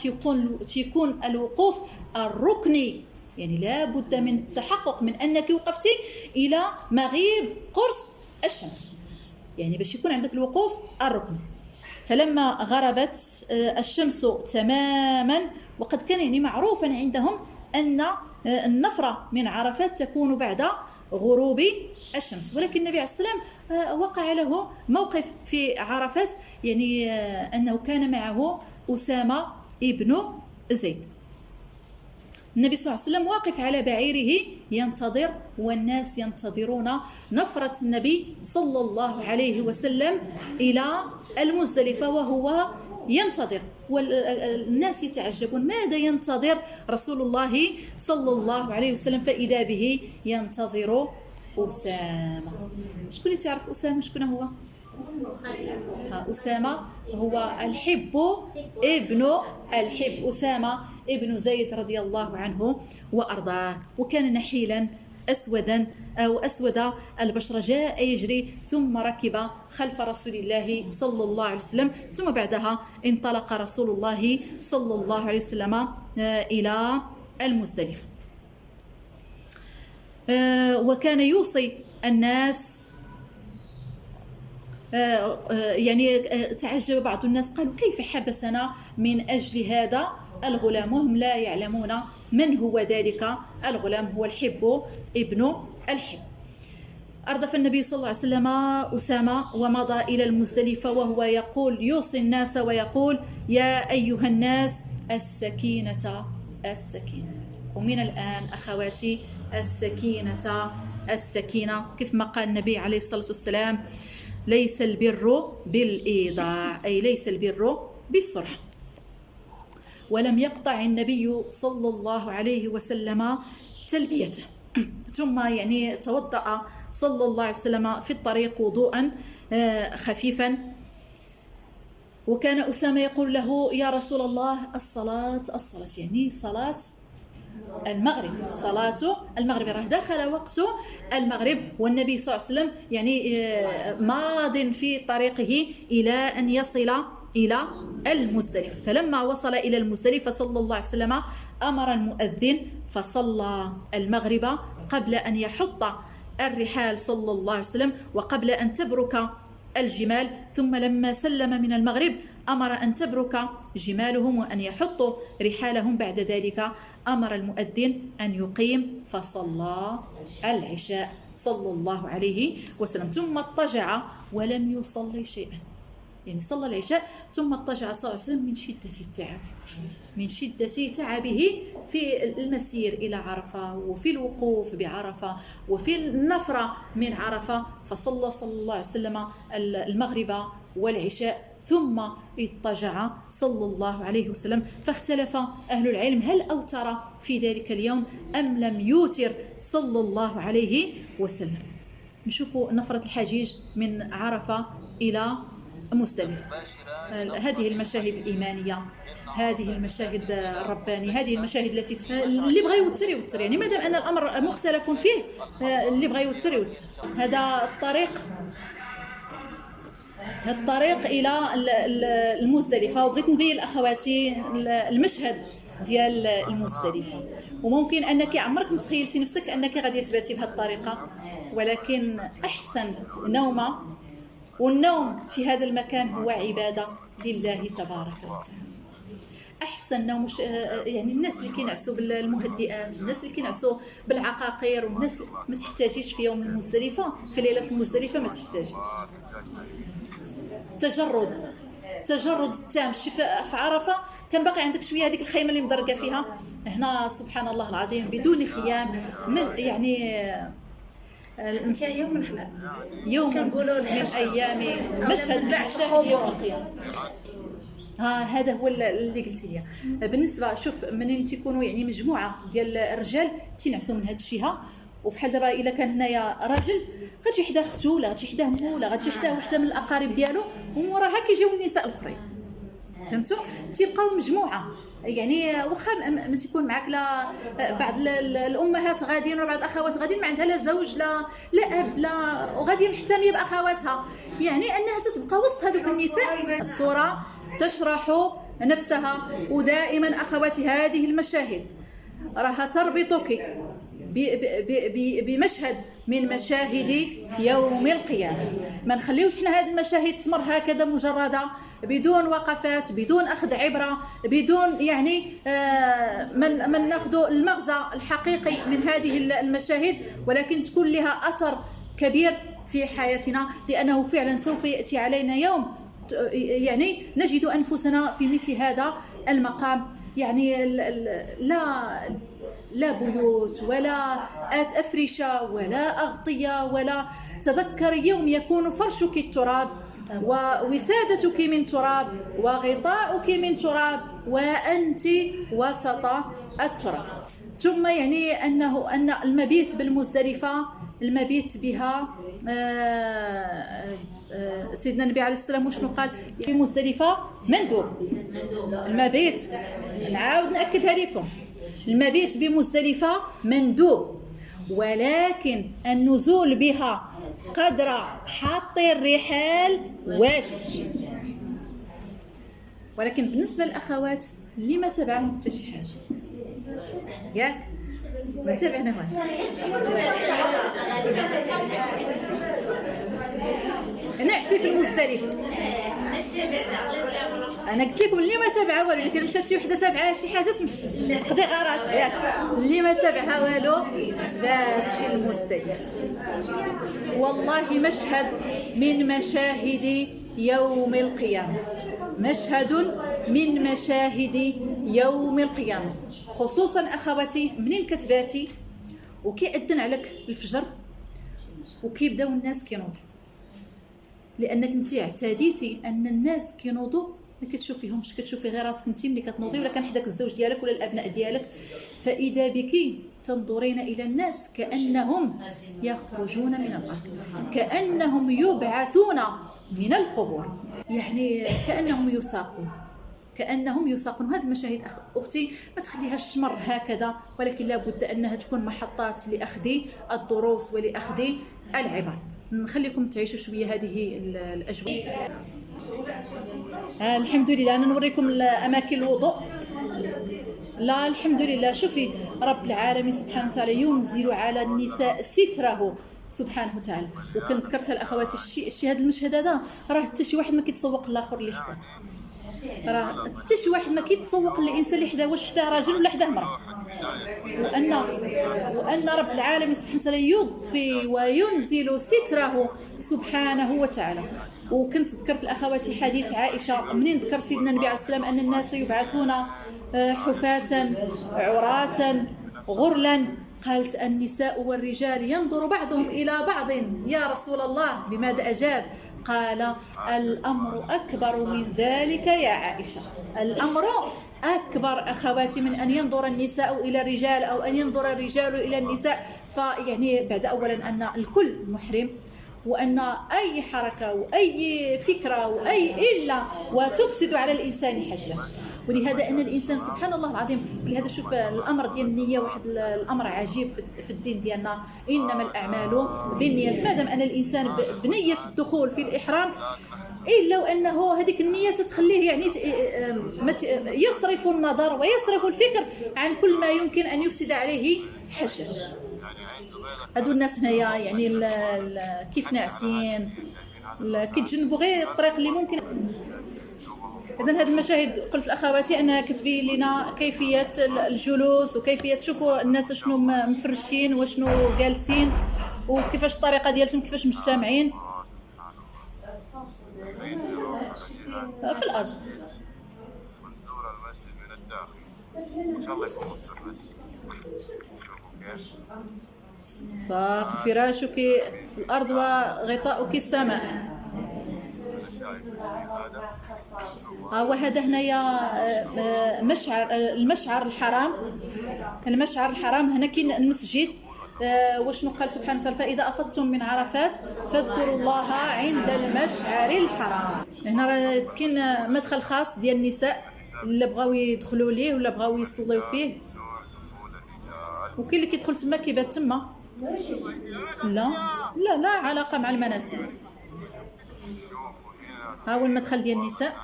تكون الوقوف الركني، يعني لا بد من التحقق من أنك وقفتي إلى مغيب قرص الشمس، يعني باش يكون عندك الوقوف الركني. فلما غربت الشمس تماما، وقد كان يعني معروفا عندهم أن النفرة من عرفات تكون بعد غروب الشمس، ولكن النبي عليه السلام وقع له موقف في عرفات، يعني أنه كان معه أسامة ابن زيد. النبي صلى الله عليه وسلم واقف على بعيره ينتظر، والناس ينتظرون نفرة النبي صلى الله عليه وسلم إلى المزدلفة وهو ينتظر، والناس يتعجبون ماذا ينتظر رسول الله صلى الله عليه وسلم، فإذا به ينتظر أسامة. شكون اللي تعرف أسامة شكون هو؟ أسامة هو الحب ابن الحب، أسامة ابن زيد رضي الله عنه وأرضاه. وكان نحيلا أسودا أو أسود البشرة، جاء يجري ثم ركب خلف رسول الله صلى الله عليه وسلم، ثم بعدها انطلق رسول الله صلى الله عليه وسلم إلى المزدلفة. وكان يوصي الناس، يعني تعجب بعض الناس قالوا كيف حبسنا من أجل هذا الغلام، وهم لا يعلمون من هو ذلك الغلام، هو الحب ابن الحب. أردف النبي صلى الله عليه وسلم أسامة ومضى إلى المزدلفة وهو يقول يوصي الناس ويقول يا أيها الناس السكينة السكينة. ومن الآن أخواتي السكينة السكينة، كيف ما قال النبي عليه الصلاة والسلام ليس البر بالإيضاع، أي ليس البر بالسرعة. ولم يقطع النبي صلى الله عليه وسلم تلبيته، ثم يعني توضأ صلى الله عليه وسلم في الطريق وضوءا خفيفا. وكان أسامة يقول له: يا رسول الله الصلاة يعني صلاة المغرب، صلاة المغرب، راه دخل وقت المغرب والنبي صلى الله عليه وسلم يعني ماض في طريقه إلى أن يصل إلى المزدلفة. فلما وصل إلى المزدلفة صلى الله عليه وسلم أمر المؤذن فصلى المغرب قبل أن يحط الرحال صلى الله عليه وسلم وقبل أن تبرك الجمال. ثم لما سلم من المغرب أمر أن تبرك جمالهم وأن يحطوا رحالهم. بعد ذلك أمر المؤذن أن يقيم فصلى العشاء صلى الله عليه وسلم، ثم اضطجع ولم يصلي شيئا، يعني صلى العشاء ثم اضطجع صلى الله عليه وسلم من شدة تعبه في المسير إلى عرفة وفي الوقوف بعرفة وفي النفرة من عرفة. فصلى صلى الله عليه وسلم المغرب والعشاء ثم اضطجع صلى الله عليه وسلم. فاختلف أهل العلم هل أوتر في ذلك اليوم أم لم يوتر صلى الله عليه وسلم. نشوفوا نفرة الحجيج من عرفة إلى مزدلفة، هذه المشاهد الإيمانية، هذه المشاهد الربانية، هذه المشاهد التي اللي بغى يوتر يعني ما دام أن الأمر مختلف فيه اللي بغى يوتر. هذا الطريق إلى المزدلفة. وبغيت نبين لأخواتي المشهد ديال المزدلفة، وممكن أنك عمرك متخيلتي نفسك أنك غادي تباتي بهذه الطريقة، ولكن أحسن نومة، والنوم في هذا المكان هو عبادة لله تبارك وتعالى. أحسن نوم يعني الناس اللي كينعسوا بالمهدئات والناس اللي كينعسوا بالعقاقير والناس ما تحتاجيش في يوم المزدلفة، في ليلة المزدلفة ما تحتاجيش. تجرد التام. في عرفة كان باقي عندك شويه هذيك الخيمه اللي مدرقه فيها، هنا سبحان الله العظيم بدون خيام، يعني انت يوم من ايام مشهد يوم القيامه. هذا هو اللي قلت لي. بالنسبه شوف منين تيكونوا يعني مجموعه ديال الرجال تينعسوا من هذا الشيء، وفحال دابا الا كان هنايا راجل غتجي حداه اختو ولا غتجي حداه مو ولا غتجي حداه وحده من الاقارب ديالو، وموراها كيجيو النساء الاخرين، فهمتوا؟ تيبقاو مجموعه، يعني واخا ما تيكون معك لا بعض الامهات غاديين ولا بعض الاخوات غاديين ما عندها لا زوج لا اب لا وغاديه محتميه باخواتها، يعني انها تتبقى وسط هذوك النساء. الصوره تشرح نفسها. ودائما اخواتي هذه المشاهد راها تربطك بمشهد من مشاهد يوم القيامة. ما نخليوش حنا هذه المشاهد تمر هكذا مجردة بدون وقفات، بدون أخذ عبرة، بدون يعني من ناخذ المغزى الحقيقي من هذه المشاهد، ولكن تكون لها أثر كبير في حياتنا، لأنه فعلا سوف يأتي علينا يوم يعني نجد أنفسنا في مثل هذا المقام، يعني لا بيوت ولا أفرشة ولا أغطية ولا. تذكر يوم يكون فرشك التراب ووسادتك من تراب وغطاؤك من تراب وأنت وسط التراب. ثم يعني أن المبيت بالمزدلفة، المبيت بها سيدنا النبي عليه السلام وشنو قال في مزدلفة؟ مندوب. المبيت نعاود نأكدها لكم، المبيت بمزدلفة مندوب، ولكن النزول بها قدر حط الرحال واجب. ولكن بالنسبة للأخوات اللي ما تابعهم حتى شي حاجة، ياك ما تابعناهاش، نعسي في المزدلفة. انا قلت لكم اللي ما تابعها والو، لكن مشات شي وحده تابعها شي حاجه تمشي تقضي غرض، ياك اللي ما تابعها والو تبات في المزدلفة. والله مشهد من مشاهد يوم القيامة، مشهد من مشاهد يوم القيامة، خصوصا اخواتي منين كتباتي وكيأذن عليك الفجر وكيبداو الناس كينوضوا، لانك انت اعتديتي ان الناس كينوضوا ما كتشوفيهمش، كتشوفي غير راسك انت ملي كتنوضي ولا كان حداك الزوج ديالك ولا الابناء ديالك. فاذا بك تنظرين الى الناس كانهم يخرجون من الارض، كانهم يبعثون من القبور، يعني كانهم يساقون. هذه المشاهد اختي ما تخليهاش تمر هكذا، ولكن لابد انها تكون محطات لاخذ الدروس ولاخذ العبر. نخليكم تعيشوا شويه هذه الاجواء. الحمد لله. انا نوريكم اماكن الوضوء. لا الحمد لله. شوفي رب العالمين سبحانه وتعالى ينزل على النساء ستره سبحانه وتعالى. وكنت ذكرتها الاخوات الشيء هذا المشهد هذا راه حتى شي واحد ما كيتسوق الاخر اللي حداه، راه حتى شي واحد ما كيتسوق للانسان اللي حداه، واش حداه راجل ولا حداه امراه. وان رب العالمين سبحانه وتعالى يضفي وينزل ستره سبحانه وتعالى. وكنت ذكرت الاخوات حديث عائشه منين ذكر سيدنا النبي عليه السلام ان الناس يبعثون حفاة عراة غرلا، قالت النساء والرجال ينظر بعضهم إلى بعض يا رسول الله. بماذا أجاب؟ قال الأمر أكبر من ذلك يا عائشة. الأمر أكبر أخواتي من أن ينظر النساء إلى الرجال أو أن ينظر الرجال إلى النساء. فيعني بعد أولا أن الكل محرم، وأن أي حركة وأي فكرة وأي إلا وتفسد على الإنسان حجه. ولهذا ان الانسان سبحان الله العظيم، لهذا شوف الامر ديال النيه واحد الامر عجيب في الدين ديالنا. انما الاعمال بالنيات. ما دام ان الانسان بنيه الدخول في الاحرام الا وانه هذيك النيه تتخليه يعني يصرف النظر ويصرف الفكر عن كل ما يمكن ان يفسد عليه حجه. هادو الناس هنايا يعني كيف ناعسين كيتجنبوا غير الطريق اللي ممكن. إذن هذه المشاهد قلت لأخواتي أنها كتبين لنا كيفية الجلوس وكيفية شوفوا الناس شنو مفرشين وشنو جالسين وكيفاش الطريقة ديالتهم كيفاش مجتمعين في الأرض. ونزور المسجد من الداخل. إن شاء الله يكون مستقبل. صافي فراشك الأرض وغطاؤك السماء. وهذا هنايا المشعر الحرام. هنا كاين المسجد. وشنو قال سبحانه وتعالى؟ فإذا أفضتم من عرفات فاذكروا الله عند المشعر الحرام. هنا راه كاين مدخل خاص ديال النساء اللي بغاو يدخلوا ليه ولا بغاو يصليو فيه، وكاين اللي كيدخل تما كيبات تما. لا علاقة مع المناسك. ها هو المدخل ديال النساء.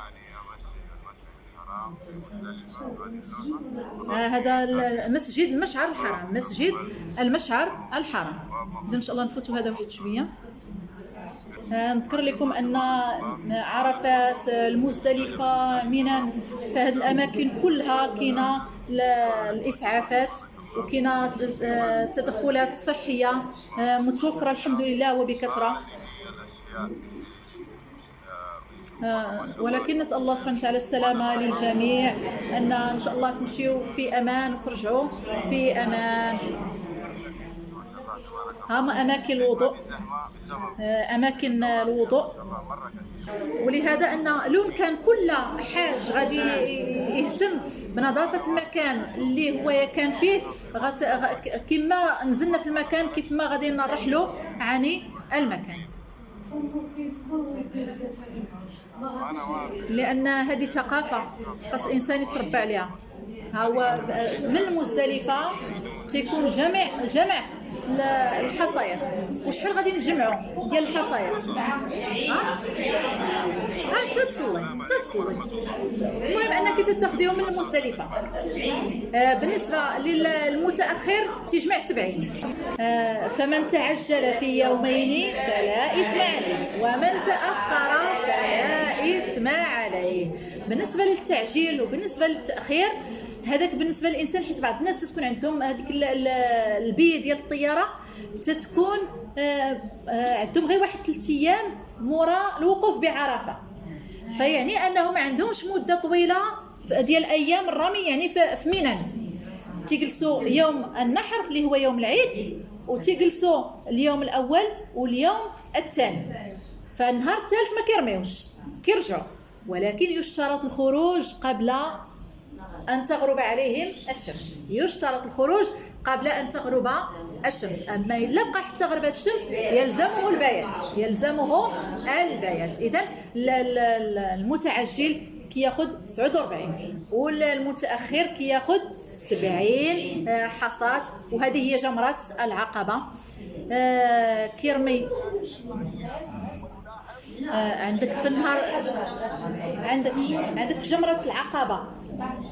هذا المسجد المشعر الحرام، مسجد المشعر الحرام. إذا إن شاء الله نفوتوا هذا واحد شوية. نذكر لكم أن عرفات المزدلفة منى فهاد الأماكن كلها كاينة الإسعافات وكاينة التدخلات الصحية متوفرة الحمد لله وبكثرة. ولكن نسأل الله سبحانه وتعالى السلامة للجميع، إن شاء الله تمشيوا في أمان وترجعوا في أمان. هما أماكن الوضوء، أماكن الوضوء. ولهذا أن لون كان كل حاج غادي يهتم بنظافة المكان اللي هو كان فيه، كما نزلنا في المكان كيف ما غادي نرحلوا عن المكان، لأن هذه ثقافة خاص الإنسان يتربى عليها. هو من المزدلفة تيكون جمع الحصيات. وشحال غادي نجمعوا ديال الحصيات؟ تتصلي. المهم انك تتاخذيهم من المزدلفه. بالنسبه للمتاخر تيجمع 70. فمن تعجل في يومين فلا اثم عليه ومن تاخر فلا اثم عليه. بالنسبه للتعجيل وبالنسبه للتاخير هذاك بالنسبه للانسان، حيت بعض الناس تكون عندهم هذيك البي ديال الطياره تتكون عندهم غير واحد 3 ايام مورا الوقوف بعرفه، فيعني انهم ما عندهمش مده طويله ديال ايام الرمي يعني في منى. تيجلسوا يوم النحر اللي هو يوم العيد، وتيجلسوا اليوم الاول واليوم الثاني. فالنهار الثالث ما كيرميوش، كيرجعوا، ولكن يشترط الخروج قبل أن تغرب عليهم الشمس. يشترط الخروج قبل أن تغرب الشمس. أما إن لم بقى حتى غربت الشمس يلزمه البيات، يلزمه البيات. إذن المتعجل كياخد 49 والمتأخر كياخد 70 حصاة. وهذه هي جمرة العقبة. كيرمي عندك في النهار، عندك في جمرة العقبة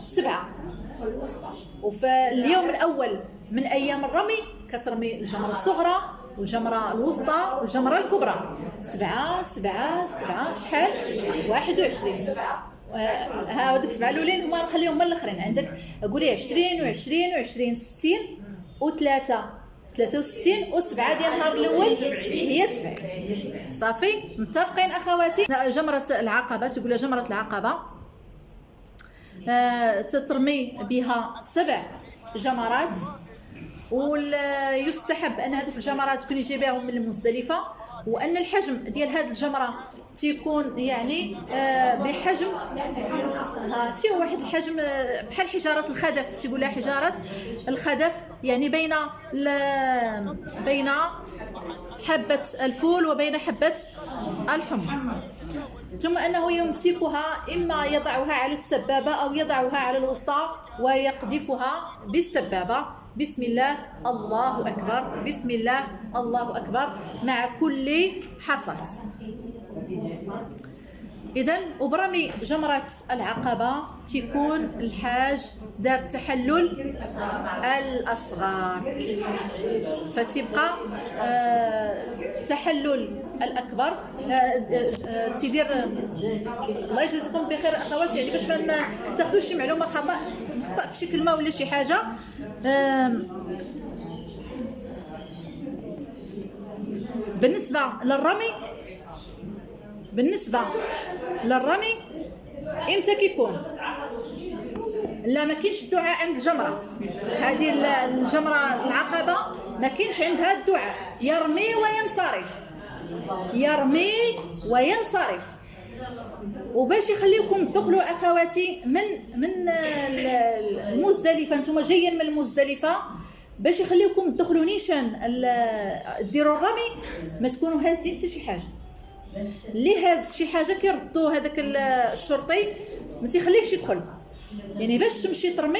7، وفي اليوم الأول من أيام الرمي كترمي الجمرة الصغرى والجمرة الوسطى والجمرة الكبرى. 7 7 7 شحال؟ 21. هادوك 7 الأولين هما نخليهم هما الآخرين. عندك قولي 20 و20 و20 60 و3 63 و7 ديال النهار الأول هي 70. صافي متفقين أخواتي؟ جمرة العقبة تقول جمرة العقبة تترمي بها 7 جمرات، ويستحب أن هذوك الجمرات تكوني جايباهم من المزدلفة، وأن الحجم ديال هذه الجمرة تيكون يعني بحجم تي هو واحد الحجم بحال حجارة الخدف، تيقول لها حجارة الخدف، يعني بين حبة الفول وبين حبة الحمص. ثم أنه يمسكها، إما يضعها على السبابة أو يضعها على الوسطى ويقذفها بالسبابة. بسم الله الله أكبر، بسم الله الله أكبر مع كل حصاة. إذن وبرمي جمرة العقبة تيكون الحاج دار التحلل الأصغر، فتبقى تحلل الأكبر تدير. الله يجزيكم بخير أخواتي، يعني باش ما تاخذوش شي معلومة خطأ في شي كلمة ولا شي حاجة. بالنسبة للرمي امتى كيكون؟ لا ما كاينش الدعاء عند الجمرة هذه الجمرة العقبة، ما كاينش عندها الدعاء، يرمي وينصرف. وباش يخليكم تدخلوا اخواتي من المزدلفة، نتوما جايين من المزدلفة، باش يخليكم تدخلوا نيشان ديروا الرمي ما تكونوا هازين حتى شي حاجه. اللي هاز شي حاجه كيردوا هذاك الشرطي ما تيخليكش يدخل، يعني باش تمشي ترمي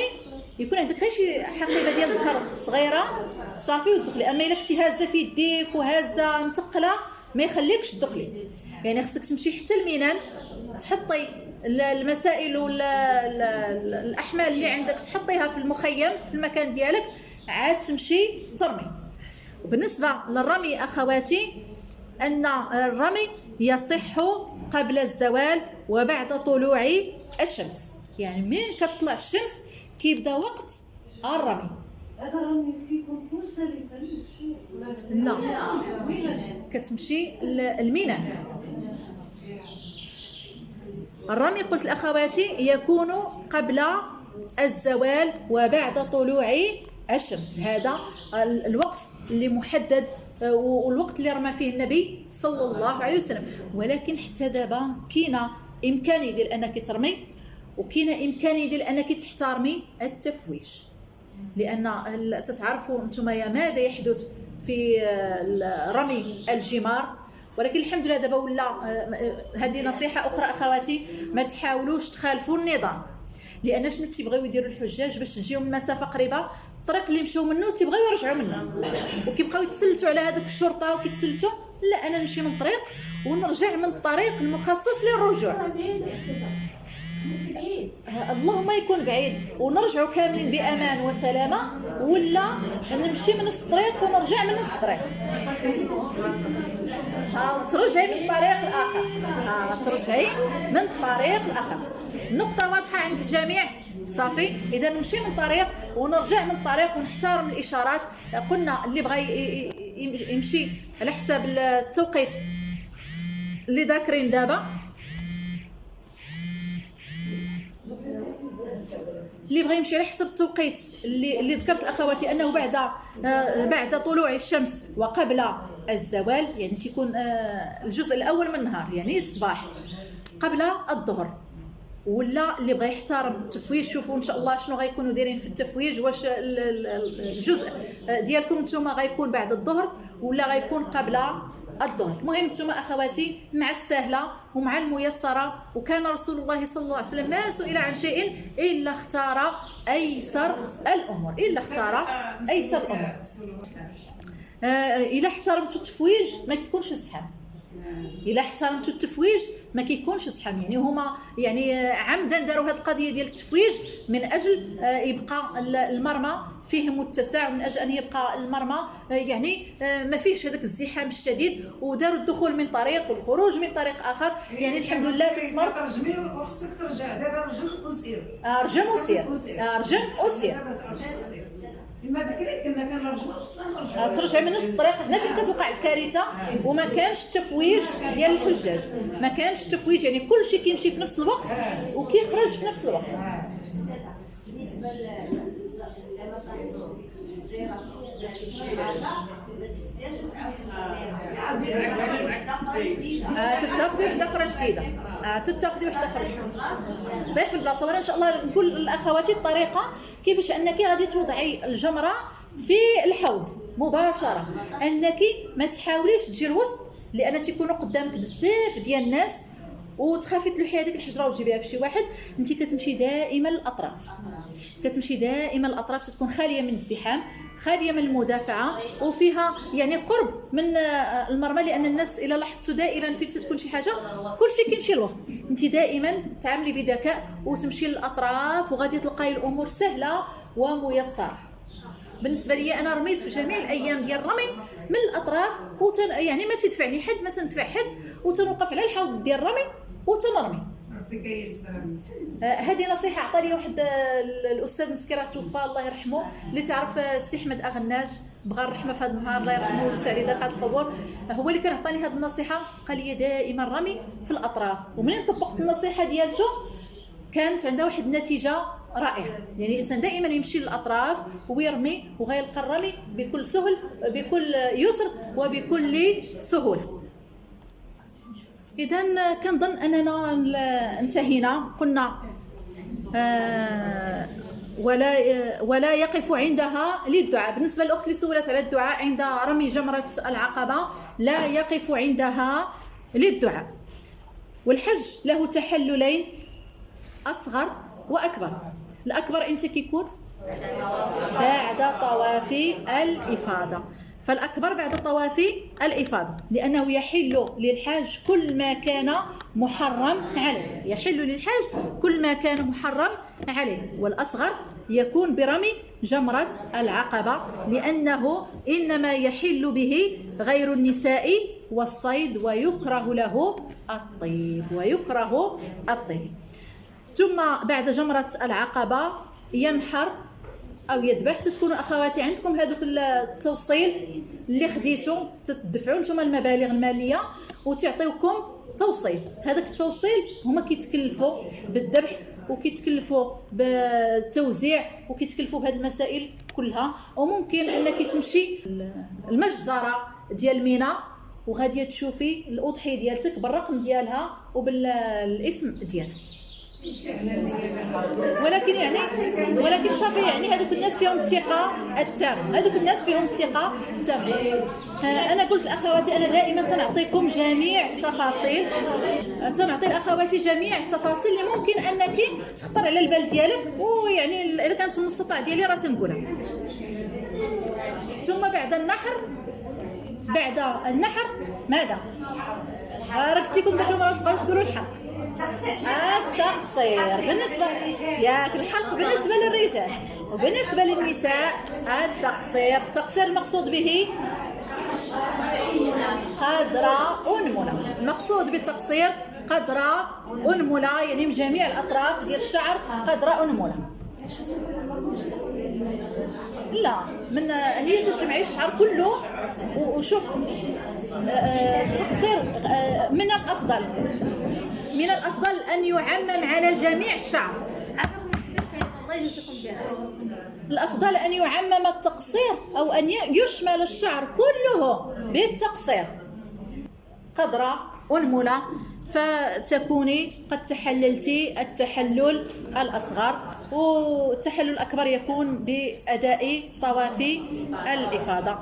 يكون عندك غير شي حقيبه ديال الظهر صغيره صافي وتدخلي. اما الا كنتي هازه في يديك وهازه متقله ما يخليكش تدخلي، يعني خصك تمشي حتى المينان، تحطي المسائل ولا الاحمال اللي عندك تحطيها في المخيم في المكان ديالك، عاد تمشي ترمي. وبالنسبه للرمي اخواتي، ان الرمي يصح قبل الزوال وبعد طلوع الشمس، يعني من كتطلع الشمس كيبدا وقت الرمي. هذا الرمي فيكم مزدلفة؟ لا كتمشي الميناء. الرمي قلت الاخواتي يكون قبل الزوال وبعد طلوع الشمس، هذا الوقت اللي محدد والوقت اللي رمى فيه النبي صلى الله عليه وسلم. ولكن حتى دابا كاينه امكانيه ديال انك ترمي، وكاينه امكانيه ديال انك تحترمي التفويش، لان تتعرفوا انتم ماذا يحدث في رمي الجمار. ولكن الحمد لله دابا ولا هذه نصيحه اخرى اخواتي، ما تحاولوش تخالفوا النظام، لان شنو تيبغيو يديروا الحجاج باش تجيو من مسافه قريبه، الطريق اللي مشاو منه تيبغيو يرجعوا منه، وكيبقاو يتسلتوا على هذوك الشرطه وكيتسلتوا. لا انا نمشي من طريق ونرجع من الطريق المخصص للرجوع، اللهم يكون بعيد، ونرجعوا كاملين بامان وسلامه، ولا نمشي من نفس الطريق ونرجع من نفس الطريق، ترجعي من الطريق الاخر، ترجعي من الطريق الاخر. النقطه واضحه عند الجميع صافي. اذا نمشي من طريق ونرجع من طريق ونحترم الاشارات. قلنا اللي بغى يمشي على حساب التوقيت اللي ذاكرين دابا، اللي بغى يمشي على حسب التوقيت اللي ذكرت اخواتي انه بعد طلوع الشمس وقبل الزوال، يعني تيكون الجزء الاول من النهار يعني الصباح قبل الظهر. ولا اللي بغى يحترم التفويج، شوفوا ان شاء الله شنو غيكونوا دايرين في التفويج، واش الجزء ديالكم نتوما غيكون بعد الظهر ولا غيكون قبل الظهر. المهم نتوما اخواتي مع السهله ومع الميسره. وكان رسول الله صلى الله عليه وسلم ما سئل عن شيء الا اختار ايسر الامور، الا احترمتوا التفويج ما كيكونش زحام، الا احترمتوا التفويج ما كيكونش زحام. يعني هما يعني عمدا داروا هذه القضيه ديال التفويج من اجل يبقى المرمى فيه متسع، من اجل ان يبقى المرمى يعني ما فيهش هذاك الزحام الشديد، وداروا الدخول من طريق والخروج من طريق اخر. يعني الحمد لله تتمر. ترجمي وخصك ترجع دابا رجم وسير. رجم وسير. لما بكري كنا كنرجموا خصنا نرجعوا. ترجع من نفس الطريق. هنا فين كتوقع الكارثه وما كانش التفويج ديال الحجاج، ما كانش التفويج، يعني كل شيء كيمشي في نفس الوقت وكيخرج في نفس الوقت. بالنسبه تتاخذي وحده اخرى جديده، ضيف البلاصه. وانا ان شاء الله نقول لاخواتي الطريقه كيفاش انك غادي توضعي الجمره في الحوض مباشره، انك ما تحاوليش تجي الوسط لان تيكونوا قدامك بزاف ديال الناس وتخافي تلوحي هذيك الحجره وتجيبيها في شي واحد. انت كتمشي دائما الاطراف، تكون خاليه من الزحام، خاليه من المدافعه، وفيها يعني قرب من المرمى. لان الناس الا لاحظتوا دائما فين تكون شي حاجه كلشي كيمشي للوسط. انت دائما تعاملي بذكاء وتمشي للاطراف وغادي تلقاي الامور سهله وميسره. بالنسبه لي انا رميت في جميع الايام ديال الرمي من الاطراف، يعني ما تدفعني حد، ما تندفع حد، وتنوقف على الحوض ديال الرمي وتنرمي. هذه نصيحه عطاني واحد الاستاذ مسكين راه توفى الله يرحمه، اللي تعرف السي احمد اغناج، بغى الرحمه في هذا النهار الله يرحمه ويوسع عليه داخل القبور. هو اللي كان عطاني هذه النصيحه، قال لي دائما رمي في الاطراف. ومنين طبقت النصيحه ديالته كانت عندها واحد النتيجه رائعه. يعني الانسان دائما يمشي للاطراف ويرمي وغيلقى الرمي بكل يسر وبكل سهوله. إذا كنظن أننا انتهينا. قلنا ولا يقف عندها للدعاء. بالنسبة للأخت اللي سولت على الدعاء عند رمي جمرة العقبة، لا يقف عندها للدعاء. والحج له تحللين، أصغر وأكبر. الأكبر إمتى كيكون؟ بعد طواف الإفاضة. فالأكبر بعد طواف الإفاضة، لأنه يحل للحاج كل ما كان محرم عليه، والأصغر يكون برمي جمرة العقبة، لأنه إنما يحل به غير النساء والصيد، ويكره له الطيب. ثم بعد جمرة العقبة ينحر او يذبح. تكونوا اخواتي عندكم هذوك التوصيل اللي خديتوا، تدفعوا نتوما المبالغ الماليه وتعطيوكم توصيل. هذاك التوصيل هما كيتكلفوا بالذبح وكيتكلفوا بالتوزيع وكيتكلفوا بهذه المسائل كلها. وممكن انك تمشي المجزره ديال منى وغاديه تشوفي الاضحيه ديالتك بالرقم ديالها وبالاسم ديالها. ولكن صافي، يعني هذوك الناس فيهم الثقه التامه، انا قلت لاخواتي انا دائما تنعطيكم جميع التفاصيل، تنعطي لاخواتي جميع التفاصيل اللي ممكن انك تخطر على البال ديالك، ويعني اذا كانت في المستطاع ديالي راه تنقولها. ثم بعد النحر ماذا؟ باركت لكم ذاك المره تبقاوش تقولوا الحق. التقصير بالنسبه الحلق بالنسبه للرجال، وبالنسبه للنساء التقصير المقصود به قدر أنملة. المقصود بالتقصير قدر أنملة، يعني من جميع الأطراف ديال الشعر قدر أنملة. لا، من هي تجمعي الشعر كله. وشوف التقصير من الأفضل أن يعمم على جميع الشعر. الله يجزيكم بخير. الأفضل أن يعمم التقصير أو أن يشمل الشعر كله بالتقصير قدر أنملة، فتكوني قد تحللت التحلل الأصغر، والتحلل الأكبر يكون بأداء طواف الإفاضة.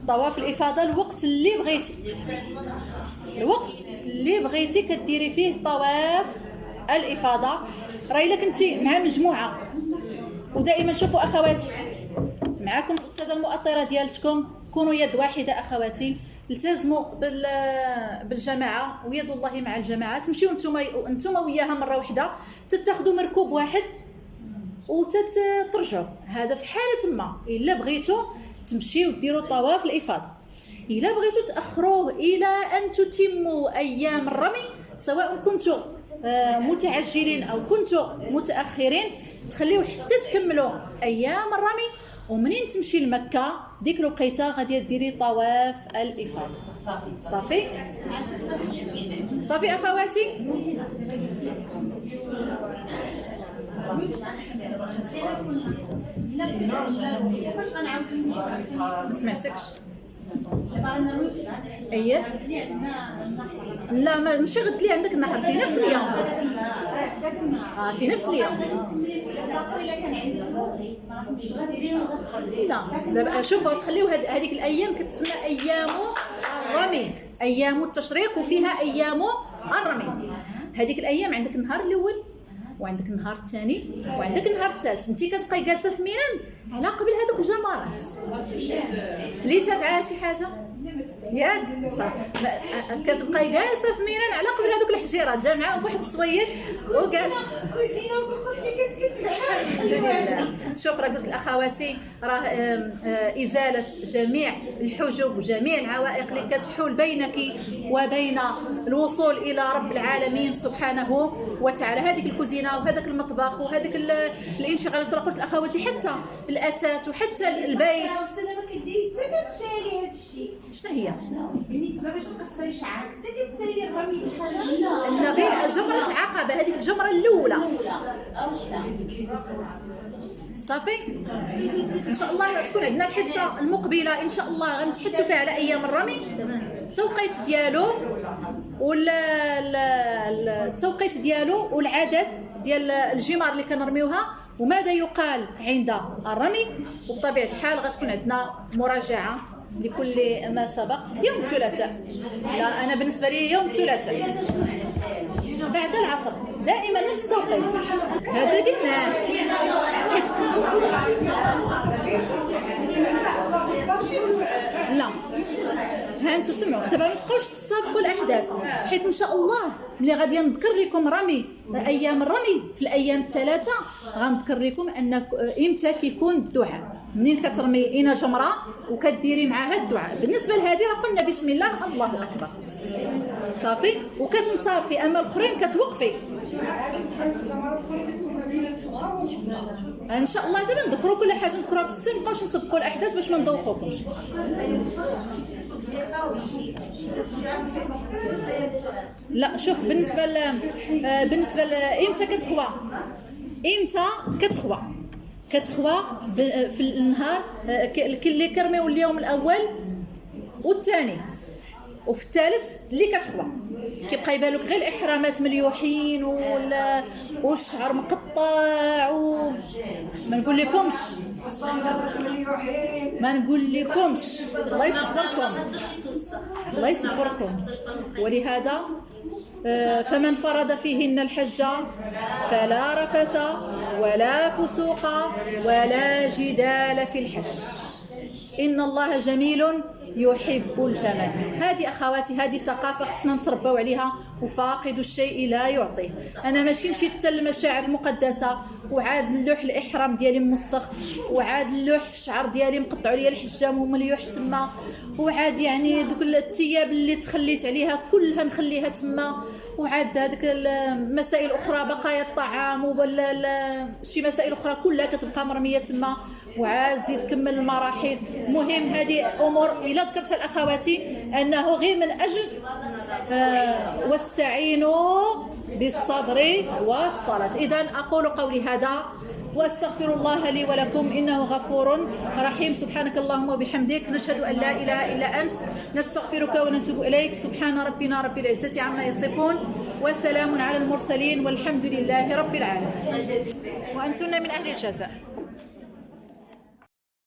طواف الإفاضة الوقت اللي بغيتي كديري فيه طواف الإفاضة. راه إلا كنتي مع مجموعة، ودائما شوفوا أخواتي معاكم الأستاذة المؤطرة ديالتكم، كونوا يد واحدة أخواتي، التزموا بالجماعة، ويد الله مع الجماعة. تمشيو انتم وياها مرة واحدة، تتاخذوا مركوب واحد وتترجعوا. هذا في حالة ما إلا بغيتوا تمشيو ديروا طواف الإفاضة. إلا بغيتوا تأخروه إلى أن تتموا أيام الرمي، سواء كنتوا متعجلين أو كنتوا متأخرين، تخليو حتى تكملوا أيام الرمي، ومنين تمشي لمكة ديك الوقيته غادي ديري طواف الإفاضة. صافي أخواتي. ما سمعتكش. ايه لا ماشي غد لي عندك النهار في نفس اليوم. في نفس اليوم. لا دابا شوفوا تخليو هذيك الايام كتسمى ايام الرمي، ايام التشريق وفيها ايام الرمي. هذيك الايام عندك النهار الاول وعندك النهار الثاني وعندك النهار الثالث. انت كتبقاي جالسه في ميناء على قبل هذوك الجمرات. ليس فيها شي حاجه ياك صافي، كتبقاي جالسه في ميناء على قبل هذوك الحجيرات، جامعه بواحد الصويت وجالسه. الحمد لله. شوف راه قلت لاخواتي راه ازاله جميع الحجب وجميع العوائق اللي كتحول بينك وبين الوصول الى رب العالمين سبحانه وتعالى. هذيك الكوزينه وهذاك المطبخ وهذيك الانشغالات، راه قلت لاخواتي حتى الاثاث وحتى البيت. ما كديري حتى كتسالي هذا الشيء. شنو هي؟ بالنسبه باش تقصري شعرك حتى كتسالي الرمي الحجر. لا غير جمره العقبه، هذيك الجمره الاولى. صافي ان شاء الله تكون عندنا الحصه المقبله ان شاء الله غنتحدثوا فيها على ايام الرمي، التوقيت ديالو التوقيت ديالو والعدد ديال الجمار اللي كنرميوها وماذا يقال عند الرمي. وبطبيعه الحال غتكون عندنا مراجعه لكل ما سبق يوم الثلاثاء. لا انا بالنسبه لي يوم الثلاثاء بعد العصر دائما نفس التوقيت. هذا قلنا حيت لا ها انتم سمعوا دابا ما تبقاوش تسابقوا الاحداث، حيت ان شاء الله ملي غادي نذكر لكم رمي ايام الرمي في الايام الثلاثه غنذكر لكم ان امتى كيكون الدعاء. منين كترمي إنا جمره وكديري معاها الدعاء. بالنسبه لهذه راه قلنا بسم الله الله اكبر صافي، وكتنصرفي اما الاخرين كتوقفي. ان شاء الله دابا نذكروا كل حاجه نذكروها بالتفصيل، مابقاوش نسبقوا الاحداث باش ما ندوخوكمش. لا شوف بالنسبه امتى كتخوى، كتخوى في النهار اللي كرميو اليوم الاول والثاني وفي الثالث اللي كتخوى كيبقى يبان لك غير الاحرامات مليوحين والشعر مقطع ما نقول لكمش الله يصبركم. ولهذا فمن فرض فيهن الحج فلا رفث ولا فسوق ولا جدال في الحج إن الله جميل يحب الجمال. هذه أخواتي هذه ثقافة خصنا نتربوا عليها، وفاقد الشيء لا يعطيه. أنا ماشي مشيت حتى للمشاعر المقدسة وعاد اللوح الإحرام ديالي موسخ وعاد اللوح الشعر ديالي مقطع ليا الحجام ومليوح تما وعاد يعني دوك الثياب اللي تخليت عليها كلها نخليها تما وعاد هذيك المسائل الاخرى بقايا الطعام ولا شي مسائل اخرى كلها كتبقى مرميه تما وعاد زيد كمل المراحل. المهم هذه امور الى ذكرتها الاخواتي انه غير من اجل واستعينوا بالصبر والصلاه. اذا اقول قولي هذا واستغفر الله لي ولكم انه غفور رحيم. سبحانك اللهم وبحمدك نشهد ان لا اله الا انت نستغفرك ونتوب اليك. سبحان ربنا رب العزه عما يصفون وسلام على المرسلين والحمد لله رب العالمين. وانتن من اهل الجزاء.